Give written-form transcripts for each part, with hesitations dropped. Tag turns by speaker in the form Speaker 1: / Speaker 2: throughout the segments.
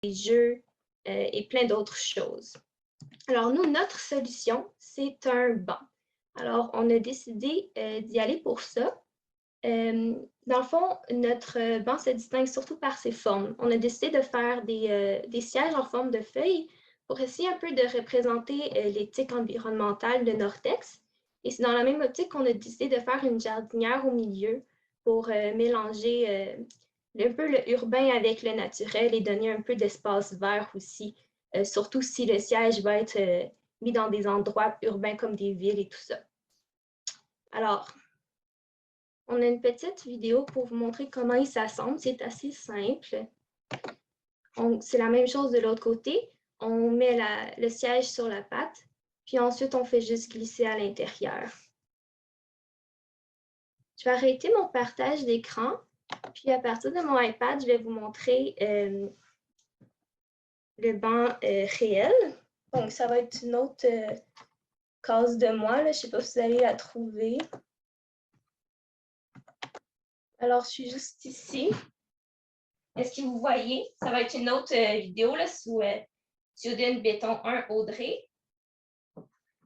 Speaker 1: jeux et plein d'autres choses. Alors, nous, notre solution, c'est un banc. Alors, on a décidé d'y aller pour ça. Dans le fond, notre banc se distingue surtout par ses formes. On a décidé de faire des sièges en forme de feuilles pour essayer un peu de représenter l'éthique environnementale de Nortex. Et c'est dans la même optique qu'on a décidé de faire une jardinière au milieu pour mélanger un peu le urbain avec le naturel et donner un peu d'espace vert aussi, surtout si le siège va être mis dans des endroits urbains comme des villes et tout ça. Alors, on a une petite vidéo pour vous montrer comment il s'assemble. C'est assez simple. C'est la même chose de l'autre côté. On met le siège sur la patte, puis ensuite, on fait juste glisser à l'intérieur. Je vais arrêter mon partage d'écran, puis à partir de mon iPad, je vais vous montrer le banc réel. Donc, ça va être une autre case de moi. Là. Je ne sais pas si vous allez la trouver. Alors, je suis juste ici. Est-ce que vous voyez? Ça va être une autre vidéo là, sous Diodune Béton 1 Audrey.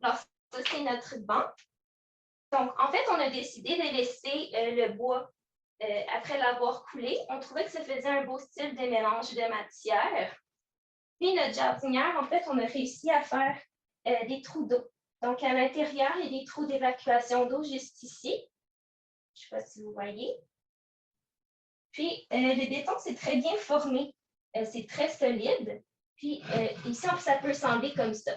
Speaker 1: Alors, ça, c'est notre banc. Donc, en fait, on a décidé de laisser le bois après l'avoir coulé. On trouvait que ça faisait un beau style de mélange de matière. Puis, notre jardinière, en fait, on a réussi à faire des trous d'eau. Donc, à l'intérieur, il y a des trous d'évacuation d'eau juste ici. Je ne sais pas si vous voyez. Puis, le béton, c'est très bien formé. C'est très solide. Puis, ici, ça peut sembler comme ça.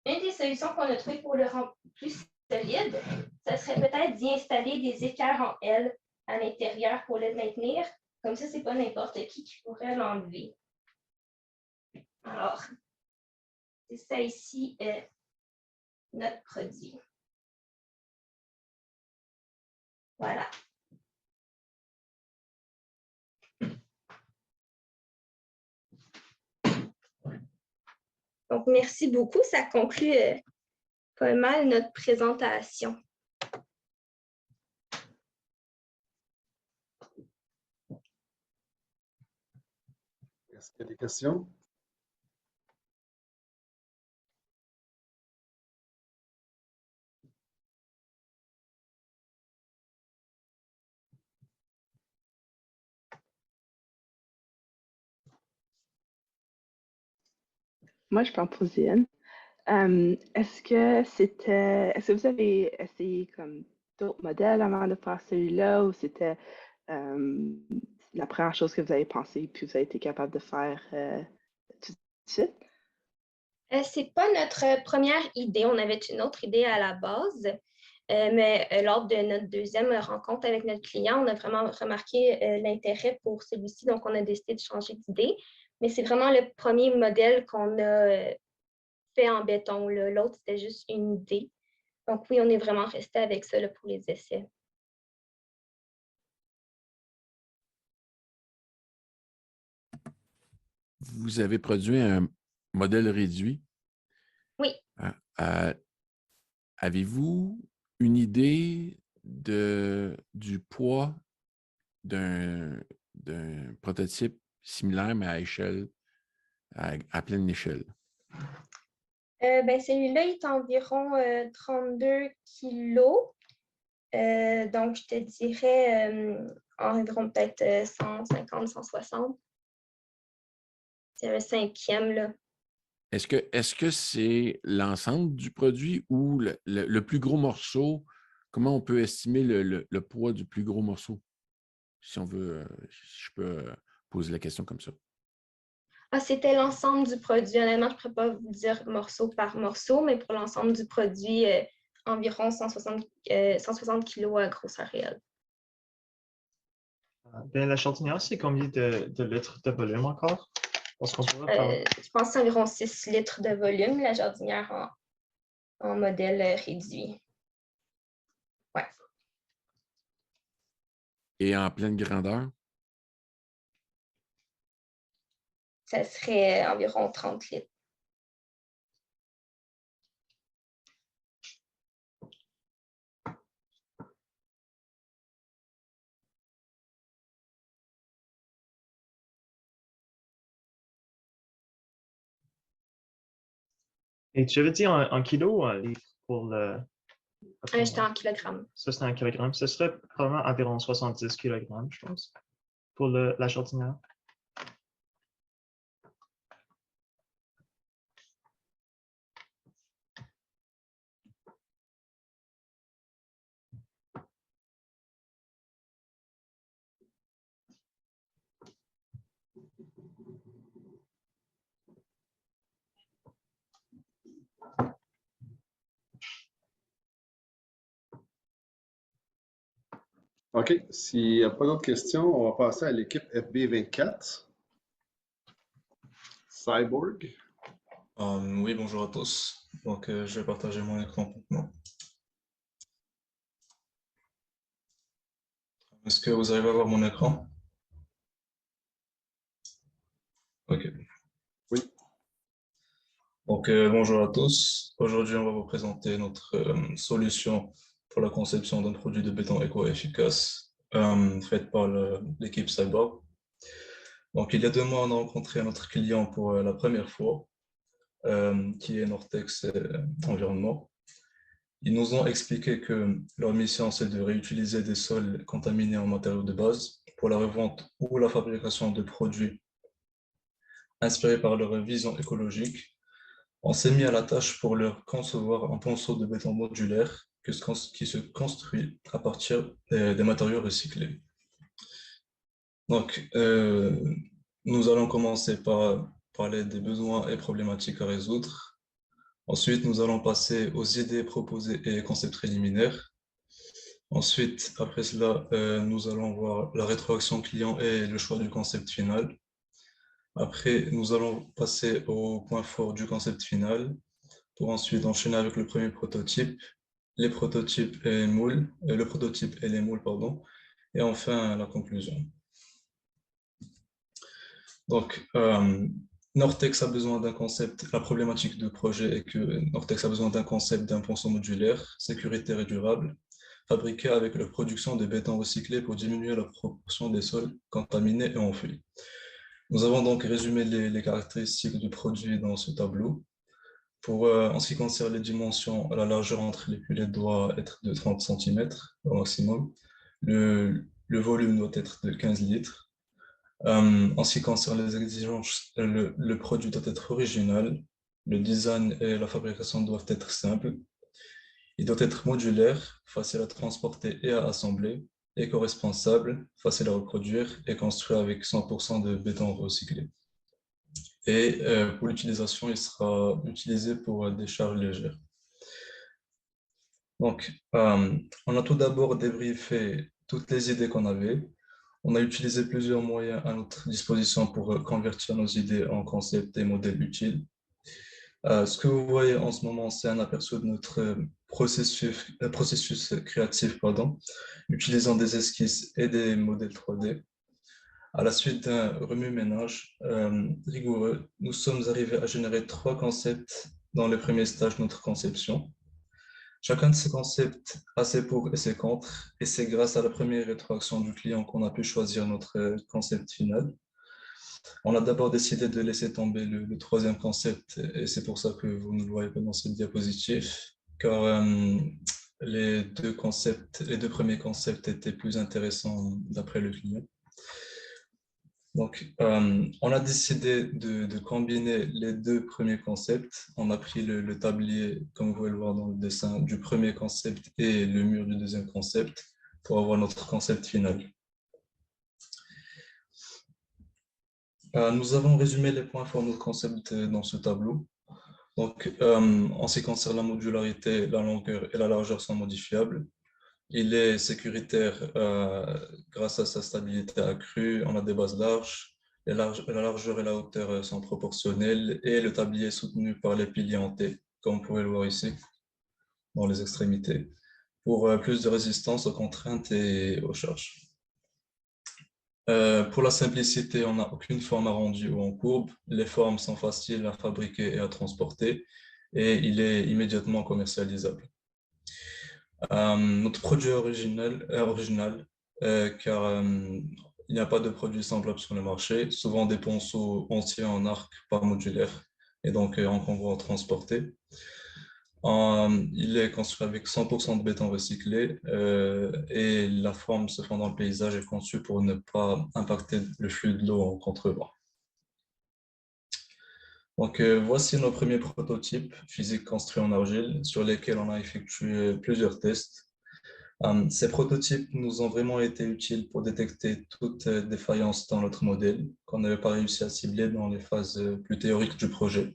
Speaker 1: Une des solutions qu'on a trouvées pour le rendre plus solide, ça serait peut-être d'y installer des équerres en L à l'intérieur pour le maintenir. Comme ça, ce n'est pas n'importe qui pourrait l'enlever. Alors, c'est ça ici, notre produit. Voilà. Donc, merci beaucoup. Ça conclut pas mal notre présentation.
Speaker 2: Est-ce qu'il y a des questions?
Speaker 3: Moi, je peux en poser une. Est-ce que vous avez essayé comme d'autres modèles avant de faire celui-là ou c'était la première chose que vous avez pensé puis vous avez été capable de faire tout de suite?
Speaker 1: Ce n'est pas notre première idée. On avait une autre idée à la base. Mais lors de notre deuxième rencontre avec notre client, on a vraiment remarqué l'intérêt pour celui-ci. Donc, on a décidé de changer d'idée. Mais c'est vraiment le premier modèle qu'on a fait en béton. L'autre, c'était juste une idée. Donc, oui, on est vraiment resté avec ça là, pour les essais.
Speaker 4: Vous avez produit un modèle réduit.
Speaker 1: Oui.
Speaker 4: Avez-vous une idée du poids d'un prototype similaire, mais à échelle, à pleine échelle?
Speaker 1: Celui-là est environ 32 kilos. Donc, je te dirais environ peut-être 150, 160. C'est un cinquième, là.
Speaker 4: Est-ce que c'est l'ensemble du produit ou le plus gros morceau? Comment on peut estimer le poids du plus gros morceau? Si on veut, si je peux poser la question comme ça.
Speaker 1: Ah, c'était l'ensemble du produit. Honnêtement, je ne pourrais pas vous dire morceau par morceau, mais pour l'ensemble du produit, environ 160 kilos à grosseur réelle.
Speaker 5: Bien, la chantinière, c'est combien de litres de volume encore? Parce qu'on pourrait faire...
Speaker 1: Je pense que c'est environ 6 litres de volume, la jardinière en modèle réduit. Ouais.
Speaker 4: Et en pleine grandeur?
Speaker 1: Ça serait environ 30 litres.
Speaker 5: Et tu avais dit en kilos ou en livres pour le...
Speaker 1: J'étais en kilogrammes.
Speaker 5: Ça, c'est en kilogrammes. Ce serait probablement environ 70 kilogrammes, je pense, pour la jardinière.
Speaker 2: OK. S'il n'y a pas d'autres questions, on va passer à l'équipe FB24. Cyborg.
Speaker 6: Oui, bonjour à tous. Donc, je vais partager mon écran maintenant. Est-ce que vous arrivez à voir mon écran? OK.
Speaker 2: Oui.
Speaker 6: Donc, bonjour à tous. Aujourd'hui, on va vous présenter notre solution pour la conception d'un produit de béton éco-efficace faite par l'équipe Cyborg. Donc, il y a 2 mois, on a rencontré notre client pour la première fois, qui est Nortex Environnement. Ils nous ont expliqué que leur mission, c'est de réutiliser des sols contaminés en matériaux de base pour la revente ou la fabrication de produits inspirés par leur vision écologique. On s'est mis à la tâche pour leur concevoir un ponceau de béton modulaire qui se construit à partir des matériaux recyclés. Donc, nous allons commencer par parler des besoins et problématiques à résoudre. Ensuite, nous allons passer aux idées proposées et concepts préliminaires. Ensuite, après cela, nous allons voir la rétroaction client et le choix du concept final. Après, nous allons passer au point fort du concept final pour ensuite enchaîner avec le premier prototype, les prototypes et moules, le prototype et les moules, pardon, et enfin la conclusion. Donc, Nortex a besoin d'un concept, la problématique de projet est que Nortex a besoin d'un concept d'un ponceau modulaire, sécuritaire et durable, fabriqué avec la production de béton recyclé pour diminuer la proportion des sols contaminés et enfouis. Nous avons donc résumé les caractéristiques du produit dans ce tableau. En ce qui concerne les dimensions, la largeur entre les culées doit être de 30 cm au maximum. Le volume doit être de 15 litres. En ce qui concerne les exigences, le produit doit être original. Le design et la fabrication doivent être simples. Il doit être modulaire, facile à transporter et à assembler, éco-responsable, facile à reproduire et construit avec 100% de béton recyclé. Et pour l'utilisation, il sera utilisé pour des charges légères. Donc, on a tout d'abord débriefé toutes les idées qu'on avait. On a utilisé plusieurs moyens à notre disposition pour convertir nos idées en concepts et modèles utiles. Ce que vous voyez en ce moment, c'est un aperçu de notre processus créatif, utilisant des esquisses et des modèles 3D. À la suite d'un remue-ménage rigoureux, nous sommes arrivés à générer 3 concepts dans le premier stage de notre conception. Chacun de ces concepts a ses pour et ses contre, et c'est grâce à la première rétroaction du client qu'on a pu choisir notre concept final. On a d'abord décidé de laisser tomber le troisième concept, et c'est pour ça que vous ne le voyez pas dans cette diapositive, car les deux premiers concepts étaient plus intéressants d'après le client. Donc, on a décidé de combiner les 2 premiers concepts. On a pris le tablier, comme vous pouvez le voir dans le dessin, du premier concept et le mur du deuxième concept pour avoir notre concept final. Nous avons résumé les points forts de notre concept dans ce tableau. Donc, en ce qui concerne la modularité, la longueur et la largeur sont modifiables. Il est sécuritaire grâce à sa stabilité accrue. On a des bases larges. La largeur et la hauteur sont proportionnelles et le tablier est soutenu par les piliers en T, comme vous pouvez le voir ici, dans les extrémités, pour plus de résistance aux contraintes et aux charges. Pour la simplicité, on n'a aucune forme arrondie ou en courbe. Les formes sont faciles à fabriquer et à transporter et il est immédiatement commercialisable. Notre produit est original car il n'y a pas de produit semblable sur le marché, souvent des ponceaux entiers en arc pas modulaires et donc en convoi transporté. Il est construit avec 100% de béton recyclé et la forme se fond dans le paysage est conçue pour ne pas impacter le flux de l'eau en contrevent. Donc, voici nos premiers prototypes physiques construits en argile sur lesquels on a effectué plusieurs tests. Ces prototypes nous ont vraiment été utiles pour détecter toute défaillance dans notre modèle qu'on n'avait pas réussi à cibler dans les phases plus théoriques du projet.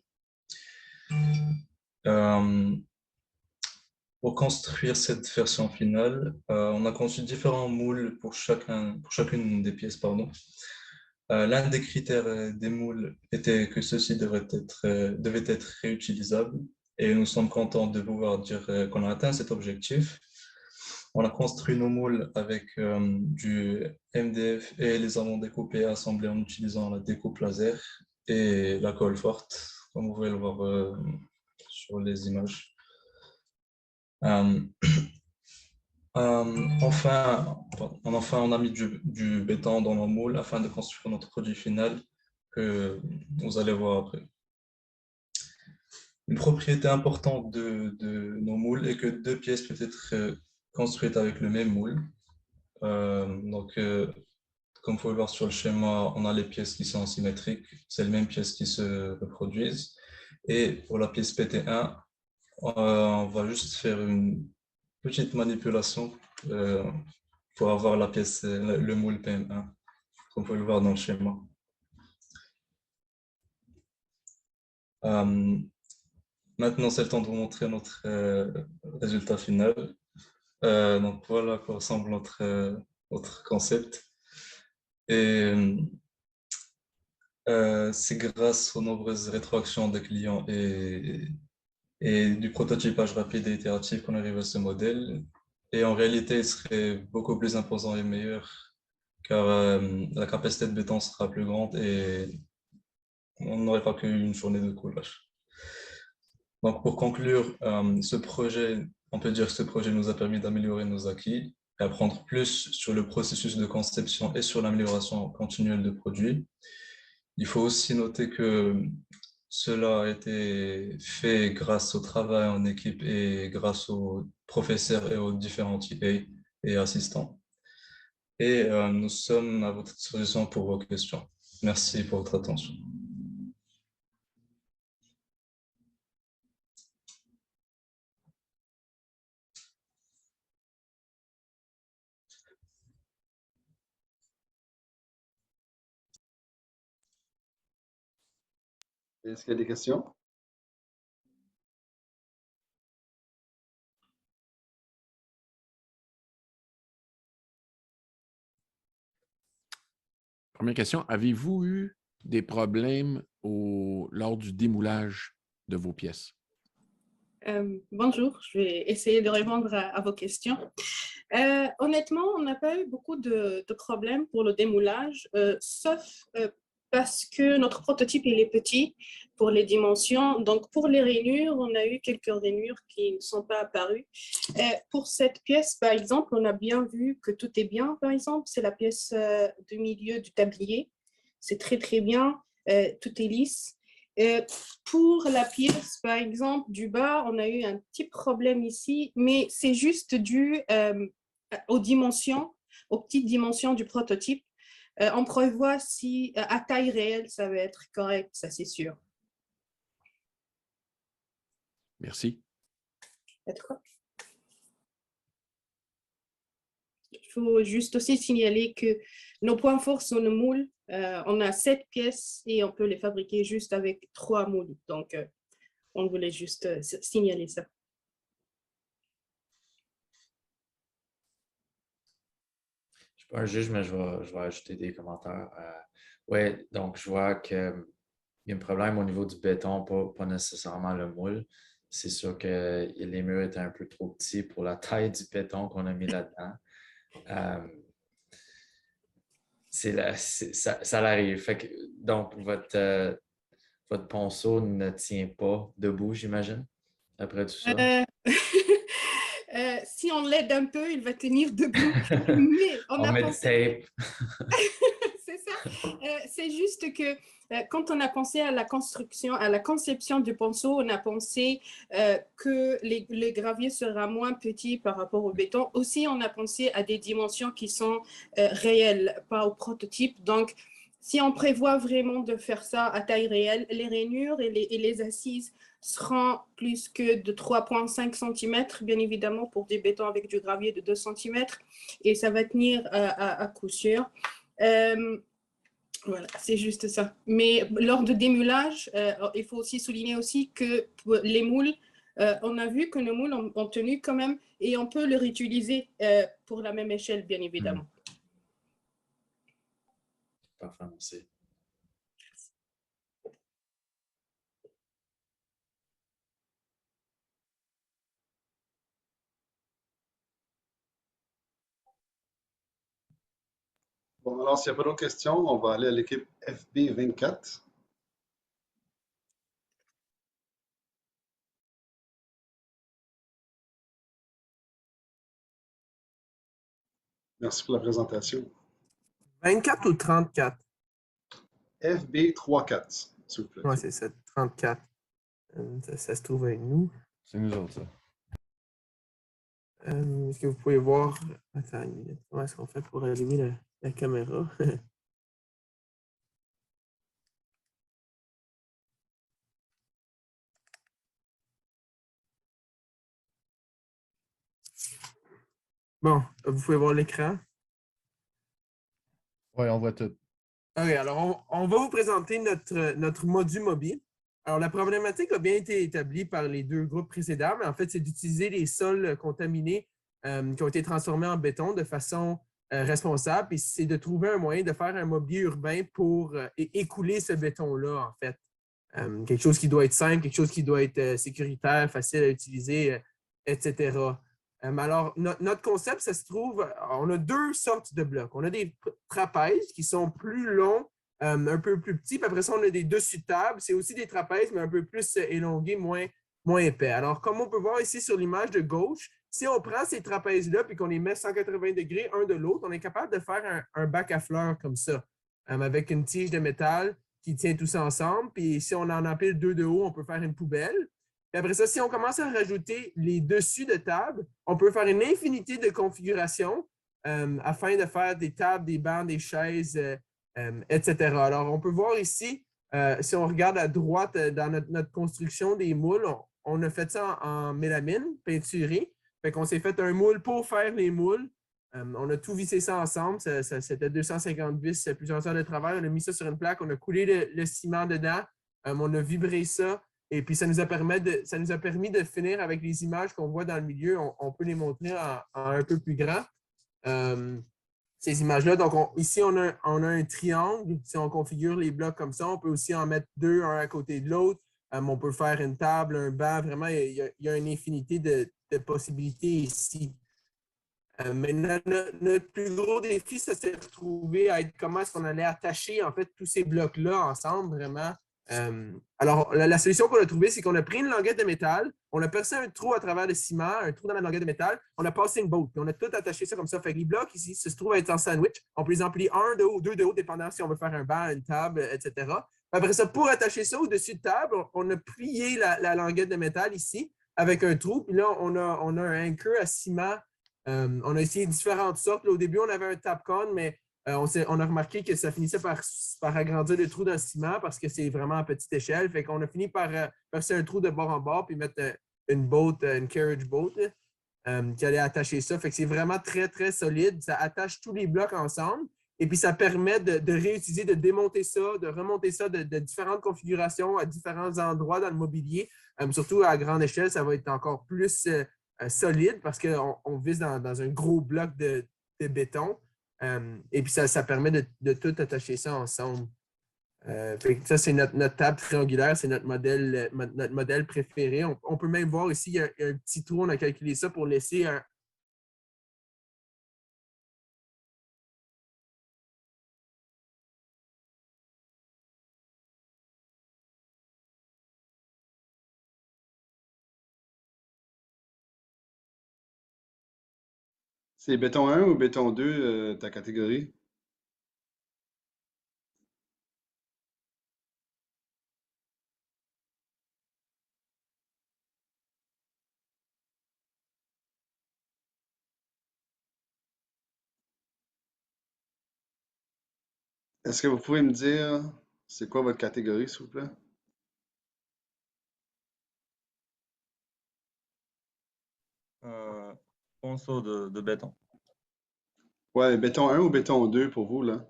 Speaker 6: Pour construire cette version finale, on a conçu différents moules pour chacune des pièces. L'un des critères des moules était que ceux-ci devaient être réutilisables et nous sommes contents de pouvoir dire qu'on a atteint cet objectif. On a construit nos moules avec du MDF et les avons découpés et assemblés en utilisant la découpe laser et la colle forte, comme vous pouvez le voir sur les images. Enfin, on a mis du béton dans nos moules afin de construire notre produit final que vous allez voir après. Une propriété importante de nos moules est que 2 pièces peuvent être construites avec le même moule. Comme vous pouvez voir sur le schéma, on a les pièces qui sont symétriques, c'est les mêmes pièces qui se reproduisent. Et pour la pièce PT1, on va juste faire une petite manipulation pour avoir la pièce, le moule PM1, comme vous pouvez le voir dans le schéma. Maintenant, c'est le temps de vous montrer notre résultat final. Donc voilà à quoi ressemble notre concept. Et c'est grâce aux nombreuses rétroactions des clients et du prototypage rapide et itératif qu'on arrive à ce modèle. Et en réalité, il serait beaucoup plus imposant et meilleur car la capacité de béton sera plus grande et on n'aurait pas qu'une journée de coulage. Donc pour conclure, ce projet, on peut dire que ce projet nous a permis d'améliorer nos acquis et apprendre plus sur le processus de conception et sur l'amélioration continuelle de produits. Il faut aussi noter que cela a été fait grâce au travail en équipe et grâce aux professeurs et aux différents TA et assistants. Et nous sommes à votre disposition pour vos questions. Merci pour votre attention.
Speaker 2: Est-ce qu'il y a des questions?
Speaker 4: Première question, avez-vous eu des problèmes lors du démoulage de vos pièces?
Speaker 7: Bonjour, je vais essayer de répondre à vos questions. Honnêtement, on n'a pas eu beaucoup de problèmes pour le démoulage, sauf parce que notre prototype il est petit pour les dimensions. Donc, pour les rainures, on a eu quelques rainures qui ne sont pas apparues. Pour cette pièce, par exemple, on a bien vu que tout est bien, par exemple. C'est la pièce du milieu du tablier. C'est très, très bien. Tout est lisse. Pour la pièce, par exemple, du bas, on a eu un petit problème ici, mais c'est juste dû aux dimensions, aux petites dimensions du prototype. On prévoit si à taille réelle, ça va être correct, ça c'est sûr.
Speaker 4: Merci.
Speaker 7: Il faut juste aussi signaler que nos points forts sont nos moules. On a 7 pièces et on peut les fabriquer juste avec 3 moules. Donc, on voulait juste signaler ça.
Speaker 8: Je ne suis pas un juge, mais je vais ajouter des commentaires. Oui, donc je vois qu'il y a un problème au niveau du béton, pas nécessairement le moule. C'est sûr que les murs étaient un peu trop petits pour la taille du béton qu'on a mis là-dedans. Ça l'arrive. Donc, votre ponceau ne tient pas debout, j'imagine, après tout ça?
Speaker 7: Si on l'aide un peu, il va tenir debout. Mais
Speaker 8: on met du tape.
Speaker 7: C'est ça. C'est juste que quand on a pensé à la construction, à la conception du ponceau, on a pensé que le gravier sera moins petit par rapport au béton. Aussi, on a pensé à des dimensions qui sont réelles, pas au prototype. Donc, si on prévoit vraiment de faire ça à taille réelle, les rainures et les assises seront plus que de 3,5 cm, bien évidemment, pour des bétons avec du gravier de 2 cm, et ça va tenir à coup sûr. Voilà, c'est juste ça. Mais lors de démoulage, il faut aussi souligner aussi que pour les moules, on a vu que nos moules ont tenu quand même et on peut les réutiliser pour la même échelle, bien évidemment.
Speaker 8: Parfait, merci.
Speaker 2: Bon, alors, s'il n'y a pas d'autres questions, on va aller à l'équipe FB24. Merci pour la présentation.
Speaker 9: 24 ou 34?
Speaker 2: FB34, s'il vous plaît.
Speaker 9: Oui, c'est ça, 34. Ça se trouve avec nous.
Speaker 4: C'est nous autres, ça.
Speaker 9: Est-ce que vous pouvez voir... Attends une minute. Comment est-ce qu'on fait pour allumer la caméra? Bon, vous pouvez voir l'écran.
Speaker 4: Oui, on voit tout.
Speaker 9: OK, alors on va vous présenter notre module mobile. Alors, la problématique a bien été établie par les deux groupes précédents, mais en fait, c'est d'utiliser les sols contaminés qui ont été transformés en béton de façon responsable, et c'est de trouver un moyen de faire un mobilier urbain pour écouler ce béton-là, en fait. Quelque chose qui doit être simple, quelque chose qui doit être sécuritaire, facile à utiliser, etc. Alors, notre concept, ça se trouve, on a deux sortes de blocs. On a des trapèzes qui sont plus longs, un peu plus petits, puis après ça, on a des dessus de table. C'est aussi des trapèzes, mais un peu plus élongés, moins épais. Alors, comme on peut voir ici sur l'image de gauche, si on prend ces trapèzes-là puis qu'on les met 180 degrés un de l'autre, on est capable de faire un bac à fleurs comme ça, avec une tige de métal qui tient tout ça ensemble. Puis si on en empile deux de haut, on peut faire une poubelle. Puis après ça, si on commence à rajouter les dessus de table, on peut faire une infinité de configurations afin de faire des tables, des bancs, des chaises, etc. Alors, on peut voir ici, si on regarde à droite dans notre construction des moules, on a fait ça en mélamine peinturée. Fait qu'on s'est fait un moule pour faire les moules. On a tout vissé ça ensemble. C'était 250 vis, plusieurs heures de travail. On a mis ça sur une plaque, on a coulé le ciment dedans, on a vibré ça. Et puis, ça nous a permis de finir avec les images qu'on voit dans le milieu. On peut les montrer en un peu plus grand. Ces images-là. Donc, ici, on a un triangle. Si on configure les blocs comme ça, on peut aussi en mettre deux, un à côté de l'autre. On peut faire une table, un banc. Vraiment, il y a une infinité de possibilités ici. Mais notre plus gros défi, ça s'est retrouvé à être comment est-ce qu'on allait attacher en fait tous ces blocs-là ensemble, vraiment. Alors, la solution qu'on a trouvée, c'est qu'on a pris une languette de métal, on a percé un trou à travers le ciment, un trou dans la languette de métal, on a passé une botte, puis on a tout attaché ça comme ça. Fait que les blocs ici se trouvent à être en sandwich. On peut les empiler un de haut, deux de haut, dépendant si on veut faire un banc, une table, etc. Après ça, pour attacher ça au-dessus de table, on a plié la languette de métal ici avec un trou, puis là, on a un anchor à ciment. On a essayé différentes sortes. Là, au début, on avait un Tapcon, mais on a remarqué que ça finissait par agrandir le trou dans le ciment parce que c'est vraiment à petite échelle. Fait qu'on a fini par faire un trou de bord en bord puis mettre une boat, une carriage boat qui allait attacher ça. Fait que c'est vraiment très, très solide. Ça attache tous les blocs ensemble. Et puis, ça permet de réutiliser, de démonter ça, de remonter ça de différentes configurations à différents endroits dans le mobilier. Surtout à grande échelle, ça va être encore plus solide parce qu'on vise dans un gros bloc de béton. Et puis, ça permet de tout attacher ça ensemble. Ça, c'est notre table triangulaire, c'est notre modèle préféré. On peut même voir ici, il y a un petit trou, on a calculé ça pour laisser un,
Speaker 2: C'est béton 1 ou béton 2, ta catégorie? Est-ce que vous pouvez me dire c'est quoi votre catégorie, s'il vous plaît?
Speaker 10: Ponceau de béton.
Speaker 2: Ouais, béton 1 ou béton 2 pour vous, là?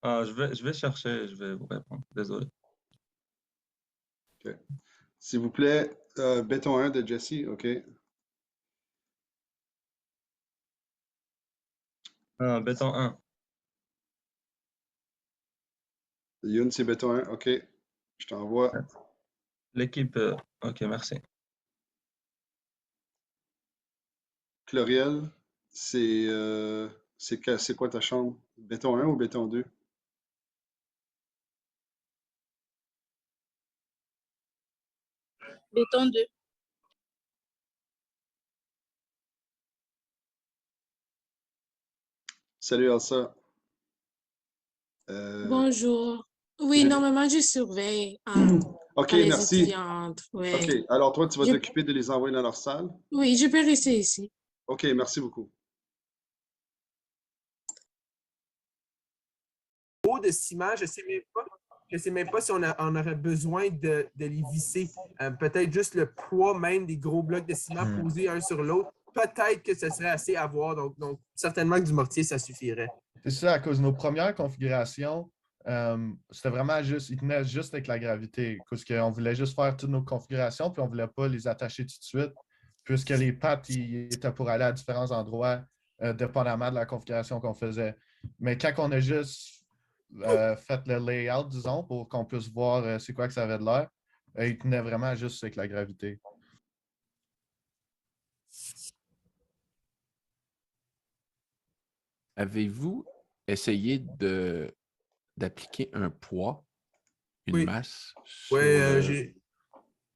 Speaker 10: Euh, je vais chercher, je vais vous répondre. Désolé.
Speaker 2: OK. S'il vous plaît, béton 1 de Jesse, OK.
Speaker 10: Béton 1.
Speaker 2: Youn, c'est béton 1, OK. Je t'envoie.
Speaker 10: L'équipe, ok, merci.
Speaker 2: Chloriel, c'est quoi ta chambre? Béton 1 ou béton 2?
Speaker 11: Béton 2.
Speaker 2: Salut Elsa.
Speaker 11: Bonjour. Oui,
Speaker 2: j'ai-
Speaker 11: normalement, je surveille
Speaker 2: OK,
Speaker 11: les
Speaker 2: merci.
Speaker 11: étudiantes.
Speaker 2: OK,
Speaker 11: Ouais.
Speaker 2: alors toi, tu vas
Speaker 11: Je-
Speaker 2: t'occuper de les envoyer dans leur salle?
Speaker 11: Oui, je peux rester ici.
Speaker 2: OK, merci beaucoup.
Speaker 9: De ciment, je sais même pas si on aurait besoin de les visser. Peut-être juste le poids même des gros blocs de ciment posés un sur l'autre. Peut-être que ce serait assez à voir. Donc, certainement que du mortier, ça suffirait.
Speaker 12: C'est ça, à cause de nos premières configurations, c'était vraiment juste, ils tenaient juste avec la gravité, parce qu'on voulait juste faire toutes nos configurations, puis on ne voulait pas les attacher tout de suite, puisque les pattes ils étaient pour aller à différents endroits, dépendamment de la configuration qu'on faisait. Mais quand on a juste fait le layout, disons, pour qu'on puisse voir c'est quoi que ça avait de l'air, ils tenaient vraiment juste avec la gravité.
Speaker 4: Avez-vous essayé d'appliquer un poids, une
Speaker 9: Oui.
Speaker 4: masse
Speaker 9: Oui,
Speaker 4: sur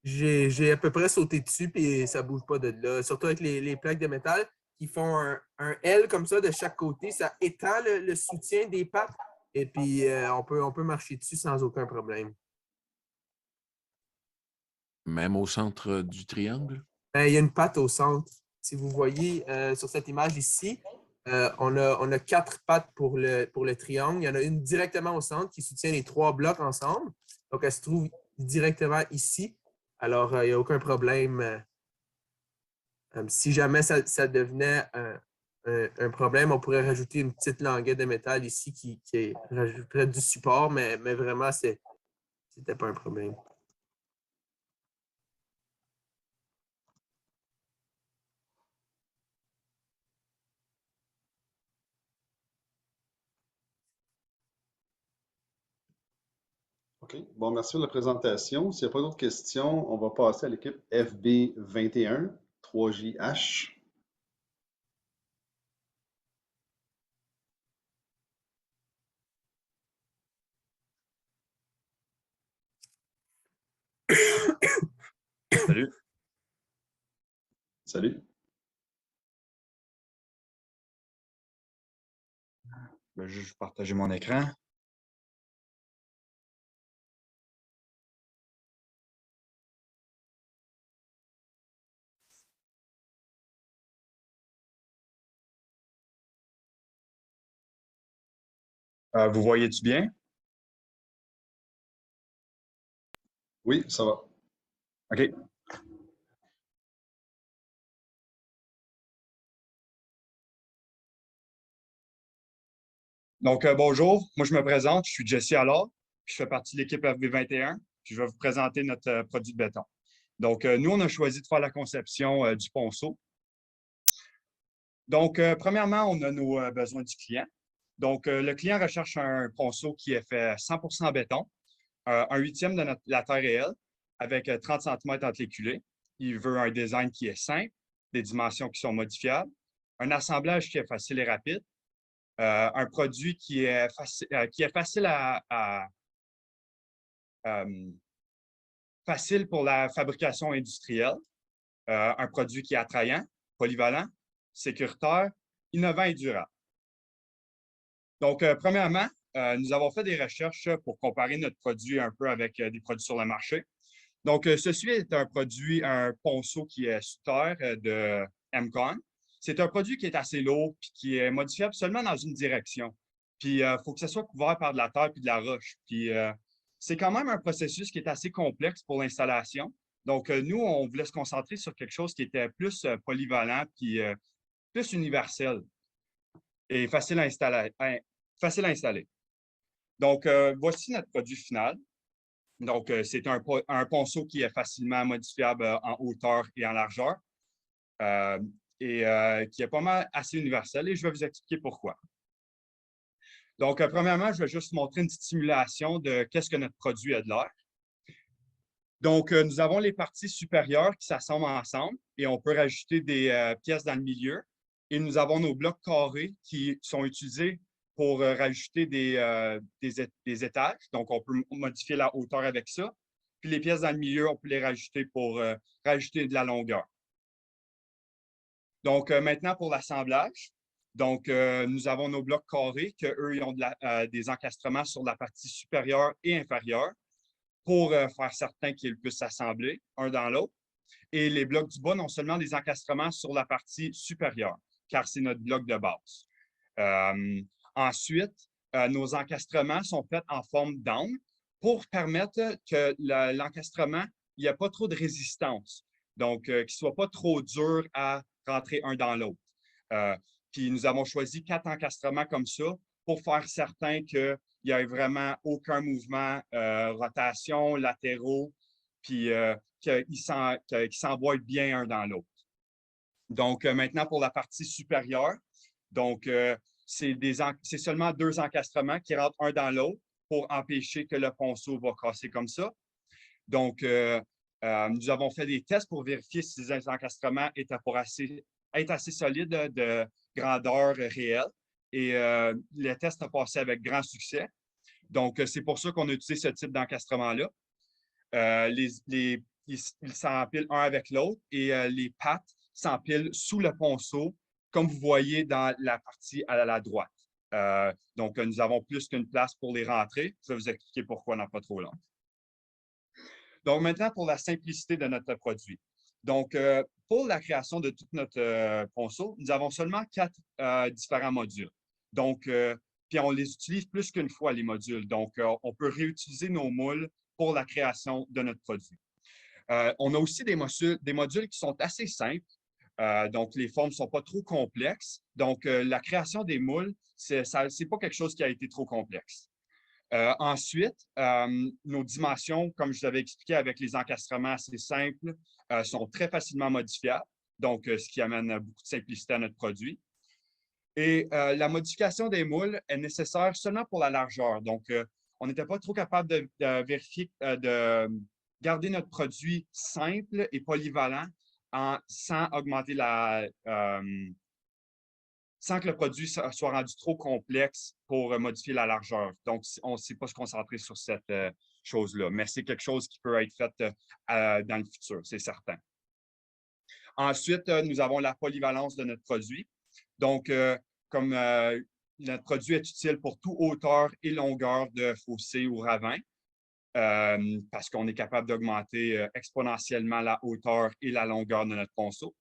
Speaker 9: j'ai à peu près sauté dessus, puis ça ne bouge pas de là. Surtout avec les plaques de métal qui font un L comme ça de chaque côté. Ça étend le soutien des pattes. Et puis, on peut marcher dessus sans aucun problème.
Speaker 4: même au centre du triangle?
Speaker 9: Il y a une patte au centre. Si vous voyez sur cette image ici, on a 4 pattes pour le triangle. Il y en a une directement au centre qui soutient les 3 blocs ensemble. Donc, elle se trouve directement ici. Alors, il n'y a aucun problème. Si jamais ça devenait un problème, on pourrait rajouter une petite languette de métal ici qui rajouterait du support, mais vraiment, c'était pas un problème.
Speaker 2: OK. Bon, merci pour la présentation. S'il n'y a pas d'autres questions, on va passer à l'équipe FB21, 3JH.
Speaker 10: Salut.
Speaker 2: Salut.
Speaker 13: Je vais juste partager mon écran. Vous voyez-tu bien?
Speaker 2: Oui, ça va.
Speaker 13: OK. Donc, bonjour. Moi, je me présente. Je suis Jesse Allard. Je fais partie de l'équipe FB21. Puis je vais vous présenter notre produit de béton. Donc, nous, on a choisi de faire la conception du ponceau. Donc, premièrement, on a nos besoins du client. Donc, le client recherche un ponceau qui est fait 100% béton, un huitième de la terre réelle, avec 30 cm entre les culées. Il veut un design qui est simple, des dimensions qui sont modifiables, un assemblage qui est facile et rapide, un produit qui est facile facile pour la fabrication industrielle, un produit qui est attrayant, polyvalent, sécuritaire, innovant et durable. Donc, premièrement, nous avons fait des recherches pour comparer notre produit un peu avec des produits sur le marché. Donc, ceci est un produit, un ponceau qui est sous terre de MCON. C'est un produit qui est assez lourd et qui est modifiable seulement dans une direction. Puis, il faut que ce soit couvert par de la terre et de la roche. Puis, c'est quand même un processus qui est assez complexe pour l'installation. Donc, nous, on voulait se concentrer sur quelque chose qui était plus polyvalent puis plus universel et facile à installer. Donc, voici notre produit final. Donc, c'est un ponceau qui est facilement modifiable en hauteur et en largeur et qui est pas mal assez universel et je vais vous expliquer pourquoi. Donc, premièrement, je vais juste vous montrer une petite simulation de qu'est-ce que notre produit a de l'air. Donc, nous avons les parties supérieures qui s'assemblent ensemble et on peut rajouter des pièces dans le milieu. Et nous avons nos blocs carrés qui sont utilisés pour rajouter des étages. Donc, on peut modifier la hauteur avec ça. Puis les pièces dans le milieu, on peut les rajouter pour rajouter de la longueur. Donc, maintenant pour l'assemblage. Donc, nous avons nos blocs carrés qu'eux, ils ont des encastrements sur la partie supérieure et inférieure pour faire certain qu'ils puissent s'assembler un dans l'autre. Et les blocs du bas, non seulement des encastrements sur la partie supérieure, car c'est notre bloc de base. Ensuite, nos encastrements sont faits en forme d'angle pour permettre que l'encastrement, il n'y a pas trop de résistance. Donc, qu'il ne soit pas trop dur à rentrer un dans l'autre. Puis, nous avons choisi 4 encastrements comme ça pour faire certain qu'il n'y ait vraiment aucun mouvement, rotation, latéraux, puis qu'ils s'emboîtent bien un dans l'autre. Donc, maintenant, pour la partie supérieure, donc, c'est seulement 2 encastrements qui rentrent un dans l'autre pour empêcher que le ponceau va casser comme ça. Donc, nous avons fait des tests pour vérifier si ces encastrements étaient pour être assez solides de grandeur réelle. Et le test a passé avec grand succès. Donc, c'est pour ça qu'on a utilisé ce type d'encastrement-là. Ils s'empilent un avec l'autre et les pattes s'empilent sous le ponceau, comme vous voyez dans la partie à la droite. Donc, nous avons plus qu'une place pour les rentrer. Je vais vous expliquer pourquoi dans pas trop long. Donc, maintenant, pour la simplicité de notre produit. Donc, pour la création de tout notre ponceau, nous avons seulement 4 différents modules. Donc, puis on les utilise plus qu'une fois, les modules. Donc, on peut réutiliser nos moules pour la création de notre produit. On a aussi des modules qui sont assez simples. Donc, les formes ne sont pas trop complexes. Donc, la création des moules, ce n'est pas quelque chose qui a été trop complexe. Ensuite, nos dimensions, comme je vous avais expliqué avec les encastrements assez simples, sont très facilement modifiables, donc ce qui amène beaucoup de simplicité à notre produit. Et la modification des moules est nécessaire seulement pour la largeur. Donc, on n'était pas trop capable de vérifier, de garder notre produit simple et polyvalent sans augmenter sans que le produit soit rendu trop complexe pour modifier la largeur. Donc, on ne sait pas se concentrer sur cette chose-là, mais c'est quelque chose qui peut être fait dans le futur, c'est certain. Ensuite, nous avons la polyvalence de notre produit. Donc, comme notre produit est utile pour toute hauteur et longueur de fossé ou ravin, parce qu'on est capable d'augmenter exponentiellement la hauteur et la longueur de notre ponceau.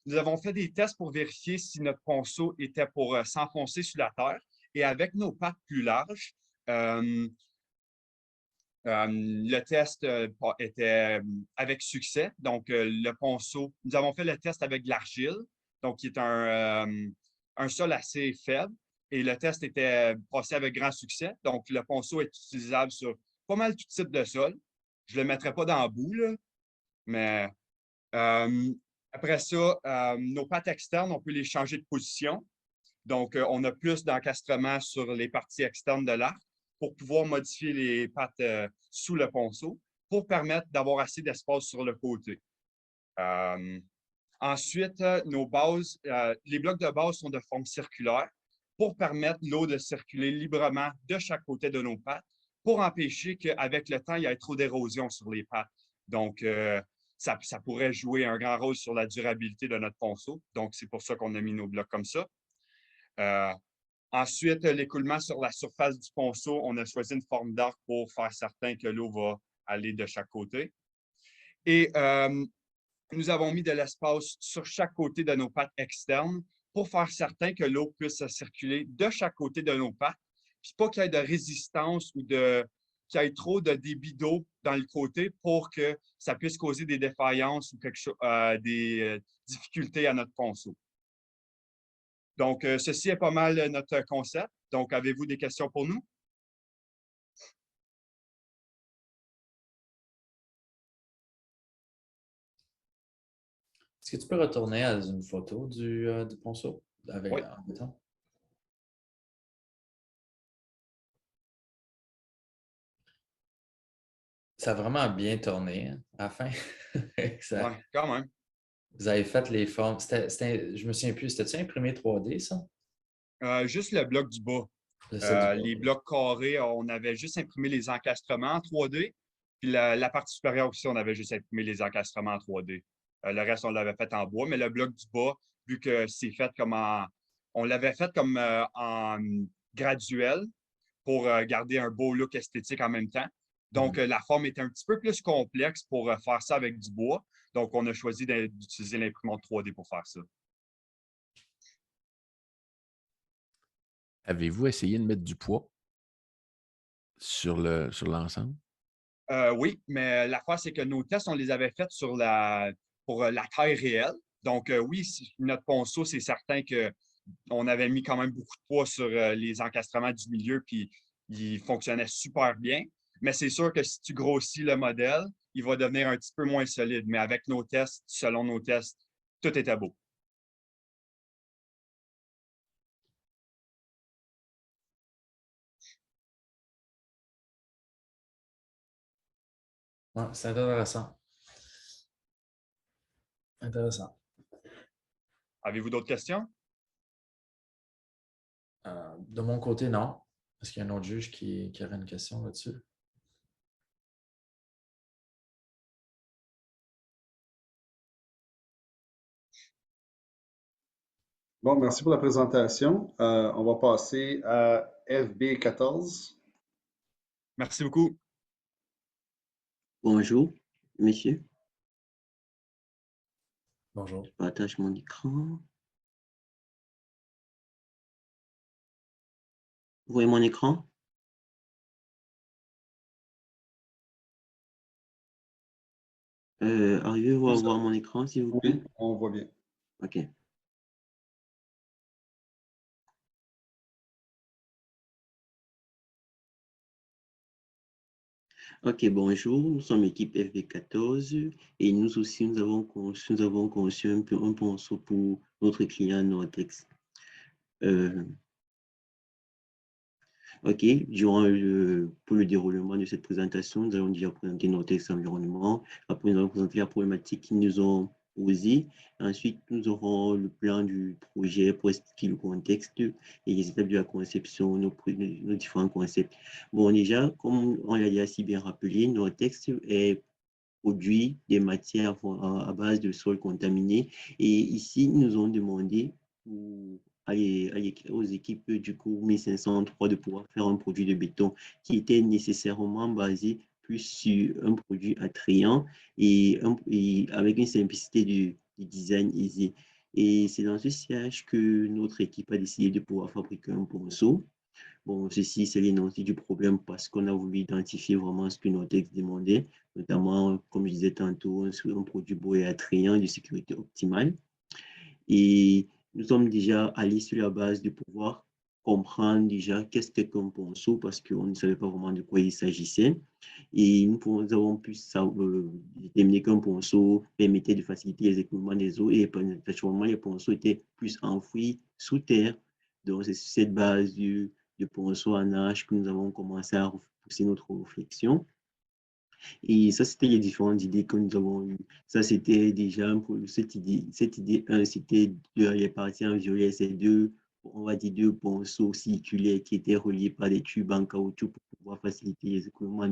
Speaker 13: Nous avons fait des tests pour vérifier si notre ponceau était pour s'enfoncer sur la terre. Et avec nos pattes plus larges, le test était avec succès. Donc, le ponceau, nous avons fait le test avec de l'argile, donc qui est un sol assez faible. Et le test était passé avec grand succès. Donc, le ponceau est utilisable sur pas mal tout type de sol. Je ne le mettrai pas dans le bout, là, mais après ça, nos pattes externes, on peut les changer de position. Donc, on a plus d'encastrement sur les parties externes de l'arc pour pouvoir modifier les pattes sous le ponceau pour permettre d'avoir assez d'espace sur le côté. Ensuite, nos bases, les blocs de base sont de forme circulaire pour permettre l'eau de circuler librement de chaque côté de nos pattes pour empêcher qu'avec le temps, il y ait trop d'érosion sur les pattes. Donc, ça pourrait jouer un grand rôle sur la durabilité de notre ponceau. Donc, c'est pour ça qu'on a mis nos blocs comme ça. Ensuite, l'écoulement sur la surface du ponceau, on a choisi une forme d'arc pour faire certain que l'eau va aller de chaque côté. Et nous avons mis de l'espace sur chaque côté de nos pattes externes pour faire certain que l'eau puisse circuler de chaque côté de nos pattes, puis pas qu'il y ait de résistance ou qu'il y ait trop de débit d'eau dans le côté pour que ça puisse causer des défaillances ou des difficultés à notre ponceau. Donc, ceci est pas mal notre concept. Donc, avez-vous des questions pour nous?
Speaker 8: Est-ce que tu peux retourner à une photo du ponceau avec
Speaker 13: Oui.
Speaker 8: en béton? Ça a vraiment bien tourné hein, à la fin.
Speaker 13: Oui, quand même.
Speaker 8: Vous avez fait les formes. Je me souviens plus, c'était-tu imprimé 3D, ça?
Speaker 13: Juste le bloc du bas. Les blocs carrés, on avait juste imprimé les encastrements en 3D. Puis la partie supérieure aussi, on avait juste imprimé les encastrements en 3D. Le reste, on l'avait fait en bois, mais le bloc du bas, vu que c'est fait comme on l'avait fait comme en graduel pour garder un beau look esthétique en même temps. Donc, la forme était un petit peu plus complexe pour faire ça avec du bois. Donc, on a choisi d'utiliser l'imprimante 3D pour faire ça.
Speaker 4: Avez-vous essayé de mettre du poids sur l'ensemble?
Speaker 13: Oui, mais l'affaire, c'est que nos tests, on les avait faits pour la taille réelle. Donc, oui, notre ponceau, c'est certain qu'on avait mis quand même beaucoup de poids sur les encastrements du milieu, puis il fonctionnait super bien. Mais c'est sûr que si tu grossis le modèle, il va devenir un petit peu moins solide. Mais avec nos tests, selon nos tests, tout était beau.
Speaker 8: Ouais, c'est intéressant. Intéressant.
Speaker 13: Avez-vous d'autres questions?
Speaker 8: De mon côté, non. Est-ce qu'il y a un autre juge qui aurait une question là-dessus?
Speaker 2: Bon, merci pour la présentation. On va passer à FB14.
Speaker 13: Merci beaucoup.
Speaker 14: Bonjour, monsieur.
Speaker 8: Bonjour.
Speaker 14: Je partage mon écran. Vous voyez mon écran? Arrivez-vous à voir mon écran, s'il vous plaît?
Speaker 2: Oui, on voit bien.
Speaker 14: OK. OK, bonjour, nous sommes équipe FB14 et nous aussi, nous avons conçu un ponceau pour notre client Nortex. OK, pour le déroulement de cette présentation, nous allons déjà présenter Nortex Environnement. Après, nous allons présenter la problématique qu'ils nous ont posée. Ensuite, nous aurons le plan du projet pour expliquer le contexte et les étapes de la conception, nos différents concepts. Bon, déjà, comme on l'a déjà si bien rappelé, Nortex est produit des matières à base de sols contaminés. Et ici, ils nous ont demandé aux équipes du cours 1503 de pouvoir faire un produit de béton qui était nécessairement basé plus sur un produit attrayant et avec une simplicité de design aisé. Et c'est dans ce siège que notre équipe a décidé de pouvoir fabriquer un ponceau. Bon, ceci, c'est l'énoncé du problème parce qu'on a voulu identifier vraiment ce que nos textes demandaient, notamment, comme je disais tantôt, un produit beau et attrayant de sécurité optimale. Et nous sommes déjà allés sur la base de pouvoir comprendre déjà qu'est-ce qu'un ponceau parce qu'on ne savait pas vraiment de quoi il s'agissait. Et nous avons pu déterminer qu'un ponceau permettait de faciliter les écoulements des eaux et naturellement, les ponceaux étaient plus enfouis sous terre. Donc, c'est sur cette base de ponceau en nage que nous avons commencé à pousser notre réflexion. Et ça, c'était les différentes idées que nous avons eues. Ça, c'était déjà cette idée 1, c'était les parties en violet, c'est on va dire deux ponceaux circulaires qui étaient reliés par des tubes en caoutchouc pour pouvoir faciliter les écoulements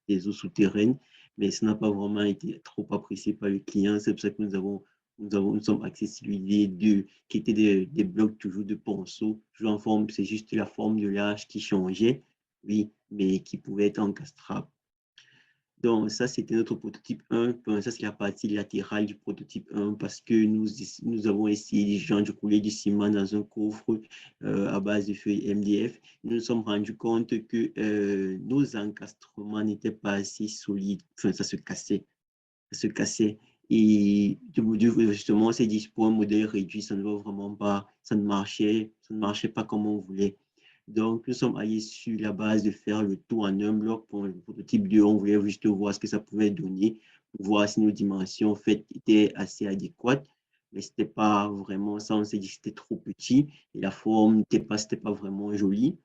Speaker 14: des eaux souterraines. Mais ça n'a pas vraiment été trop apprécié par le client. C'est pour ça que nous sommes axés sur l'idée qui étaient des blocs toujours de ponceaux, toujours en forme, c'est juste la forme de l'arche qui changeait, oui, mais qui pouvait être encastrable. Donc, ça, c'était notre prototype 1. Bon, ça, c'est la partie latérale du prototype 1 parce que nous avons essayé de couler du ciment dans un coffre à base de feuilles MDF. Nous nous sommes rendus compte que nos encastrements n'étaient pas assez solides. Enfin, ça se cassait. Ça se cassait. Et justement, on s'est dit, pour un modèle réduit, ça ne va vraiment pas, ça ne marchait pas comme on voulait. Donc, nous sommes allés sur la base de faire le tout en un bloc pour le prototype 2. On voulait juste voir ce que ça pouvait donner, pour voir si nos dimensions en fait, étaient assez adéquates. Mais ce n'était pas vraiment ça. On s'est dit que c'était trop petit et la forme c'était pas vraiment jolie.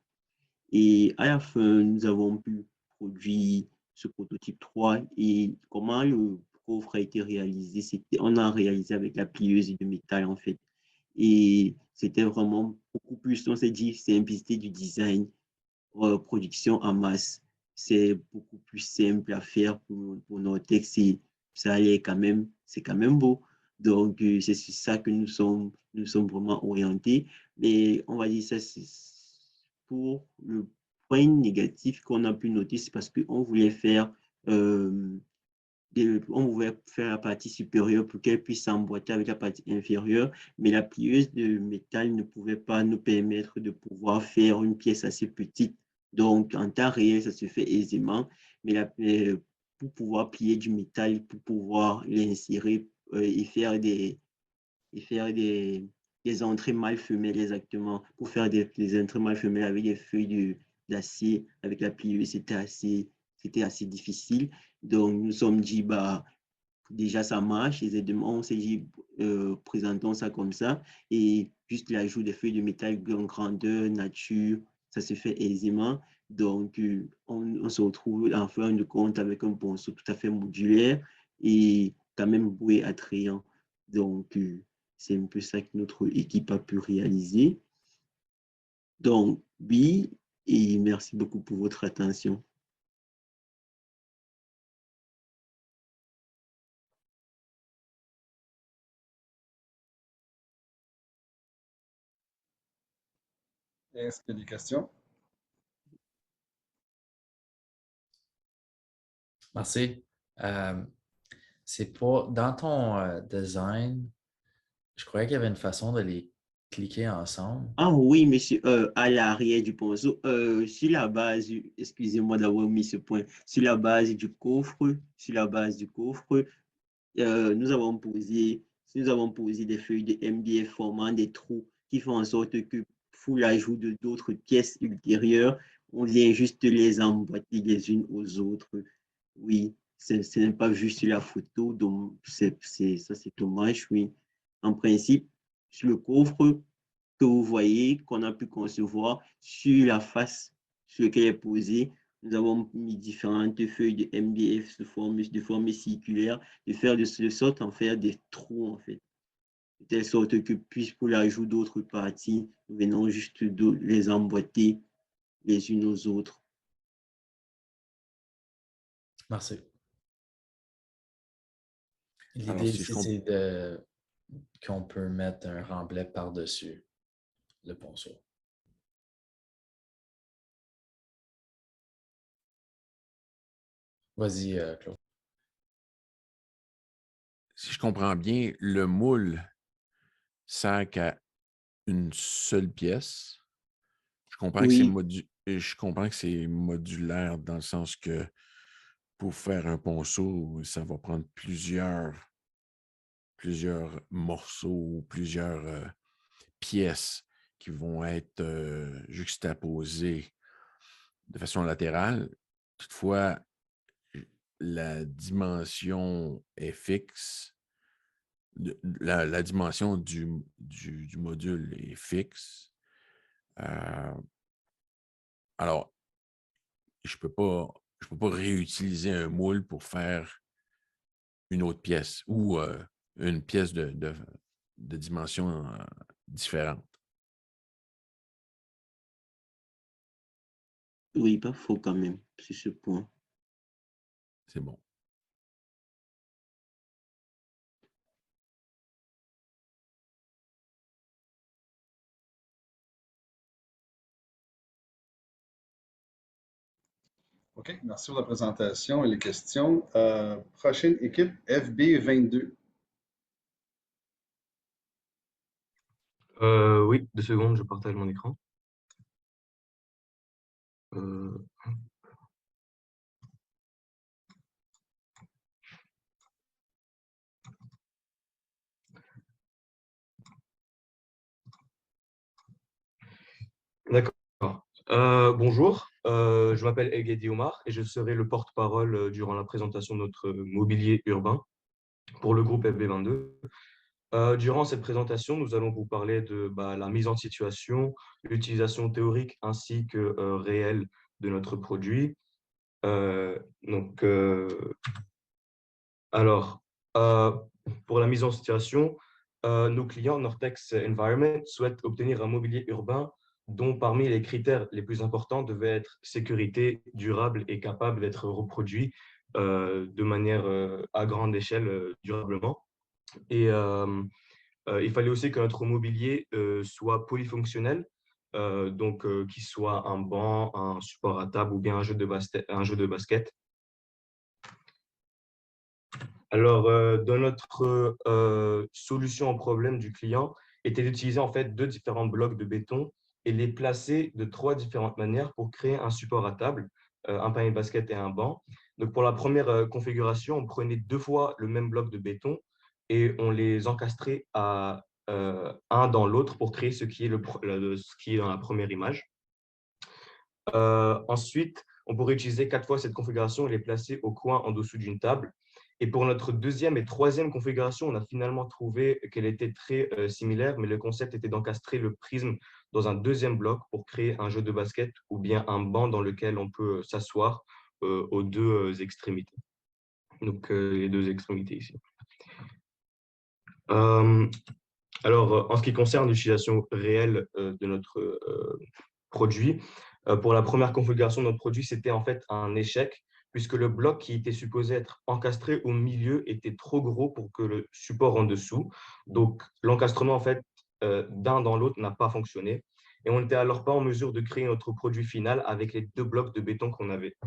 Speaker 14: Et à la fin, nous avons pu produire ce prototype 3. Et comment le coffre a été réalisé? On a réalisé avec la plieuse de métal, en fait. Et c'était vraiment beaucoup plus, on s'est dit, simplicité du design, production en masse. C'est beaucoup plus simple à faire pour nos textes et ça allait quand même, c'est quand même beau. Donc, c'est sur ça que nous sommes vraiment orientés. Mais on va dire ça, c'est pour le point négatif qu'on a pu noter, c'est parce qu'on voulait faire on voulait faire la partie supérieure pour qu'elle puisse s'emboîter avec la partie inférieure, mais la plieuse de métal ne pouvait pas nous permettre de pouvoir faire une pièce assez petite. Donc, en temps réel, ça se fait aisément, mais pour pouvoir plier du métal, pour pouvoir l'insérer et faire des entrées mâles femelles exactement, pour faire des entrées mâles femelles avec des feuilles d'acier, avec la plieuse, c'était assez difficile. Donc, nous nous sommes dit, bah, déjà, ça marche. On s'est dit, présentons ça comme ça. Et juste l'ajout des feuilles de métal en grandeur, nature, ça se fait aisément. Donc, on se retrouve en fin de compte avec un ponceau tout à fait modulaire et quand même beau et attrayant. Donc, c'est un peu ça que notre équipe a pu réaliser. Donc, oui, et merci beaucoup pour votre attention.
Speaker 2: Est-ce qu'il y a des questions?
Speaker 8: Merci. C'est pas dans ton design, je croyais qu'il y avait une façon de les cliquer ensemble.
Speaker 14: Ah oui, monsieur, à l'arrière du ponceau, sur la base, excusez-moi d'avoir mis ce point, sur la base du coffre, nous avons posé des feuilles de MDF formant des trous qui font en sorte que pour l'ajout de d'autres pièces ultérieures, on vient juste les emboîter les unes aux autres. Oui, ce n'est pas vu sur la photo, donc ça c'est dommage, oui. En principe, sur le coffre que vous voyez, qu'on a pu concevoir, sur la face sur laquelle est posée, nous avons mis différentes feuilles de MDF de forme circulaire, de sorte en faire des trous, en fait. De telle sorte que, puis pour l'ajout d'autres parties, nous venons juste de les emboîter les unes aux autres.
Speaker 8: Merci.
Speaker 4: Alors,
Speaker 8: L'idée
Speaker 4: si je
Speaker 8: ici,
Speaker 4: comprends.
Speaker 8: c'est qu'on peut mettre un remblai par-dessus le ponceau. Vas-y, Claude.
Speaker 4: Si je comprends bien, le moule sert qu'à une seule pièce. Je comprends que
Speaker 14: Oui,
Speaker 4: je comprends que c'est modulaire dans le sens que pour faire un ponceau, ça va prendre plusieurs morceaux, plusieurs pièces qui vont être juxtaposées de façon latérale. Toutefois, la dimension est fixe. La dimension du module est fixe. Alors, je peux pas réutiliser un moule pour faire une autre pièce ou une pièce de dimension différente.
Speaker 14: oui, pas faux quand même, sur ce point.
Speaker 4: C'est bon.
Speaker 2: OK, merci pour la présentation et les questions. Prochaine équipe, FB22.
Speaker 15: Oui, 2 secondes, je partage mon écran. Euh, D'accord. Bonjour, je m'appelle Elgedi Omar et je serai le porte-parole durant la présentation de notre mobilier urbain pour le groupe FB22. Durant cette présentation, nous allons vous parler de la mise en situation, l'utilisation théorique ainsi que réelle de notre produit. Donc, alors, pour la mise en situation, nos clients Nortex Environment souhaitent obtenir un mobilier urbain dont parmi les critères les plus importants devaient être sécurité, durable et capable d'être reproduit de manière à grande échelle durablement. Et il fallait aussi que notre mobilier soit polyfonctionnel, donc qu'il soit un banc, un support à table ou bien un jeu de basket. Alors, dans notre solution au problème du client, était d'utiliser en fait 2 différents blocs de béton et les placer de 3 différentes manières pour créer un support à table, un panier de basket et un banc. Donc, pour la première configuration, on prenait 2 fois le même bloc de béton et on les encastrait à un dans l'autre pour créer ce qui est, ce qui est dans la première image. Ensuite, on pourrait utiliser 4 fois cette configuration et les placer au coin en dessous d'une table. Et pour notre deuxième et troisième configuration, on a finalement trouvé qu'elle était très similaire, mais le concept était d'encastrer le prisme dans un deuxième bloc pour créer un jeu de basket ou bien un banc dans lequel on peut s'asseoir aux 2 extrémités. Donc, les 2 extrémités ici. Alors, en ce qui concerne l'utilisation réelle de notre produit, pour la première configuration de notre produit, c'était en fait un échec puisque le bloc qui était supposé être encastré au milieu était trop gros pour que le support en dessous. Donc, l'encastrement en fait d'un dans l'autre n'a pas fonctionné et on n'était alors pas en mesure de créer notre produit final avec les 2 blocs de béton qu'on avait.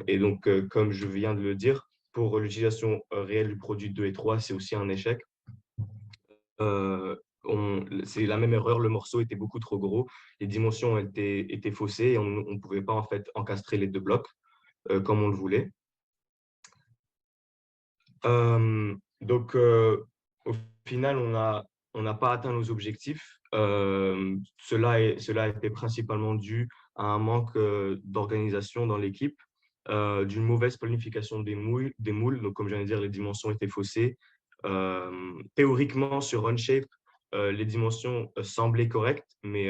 Speaker 15: Et donc, comme je viens de le dire, pour l'utilisation réelle du produit 2 et 3, c'est aussi un échec. C'est la même erreur, le morceau était beaucoup trop gros, les dimensions étaient faussées et on ne pouvait pas en fait encastrer les 2 blocs comme on le voulait. Donc, au final, on n'a pas atteint nos objectifs. Cela a été principalement dû à un manque d'organisation dans l'équipe, d'une mauvaise planification des moules. Donc, comme je viens de dire, les dimensions étaient faussées. Théoriquement, sur OnShape, les dimensions semblaient correctes, mais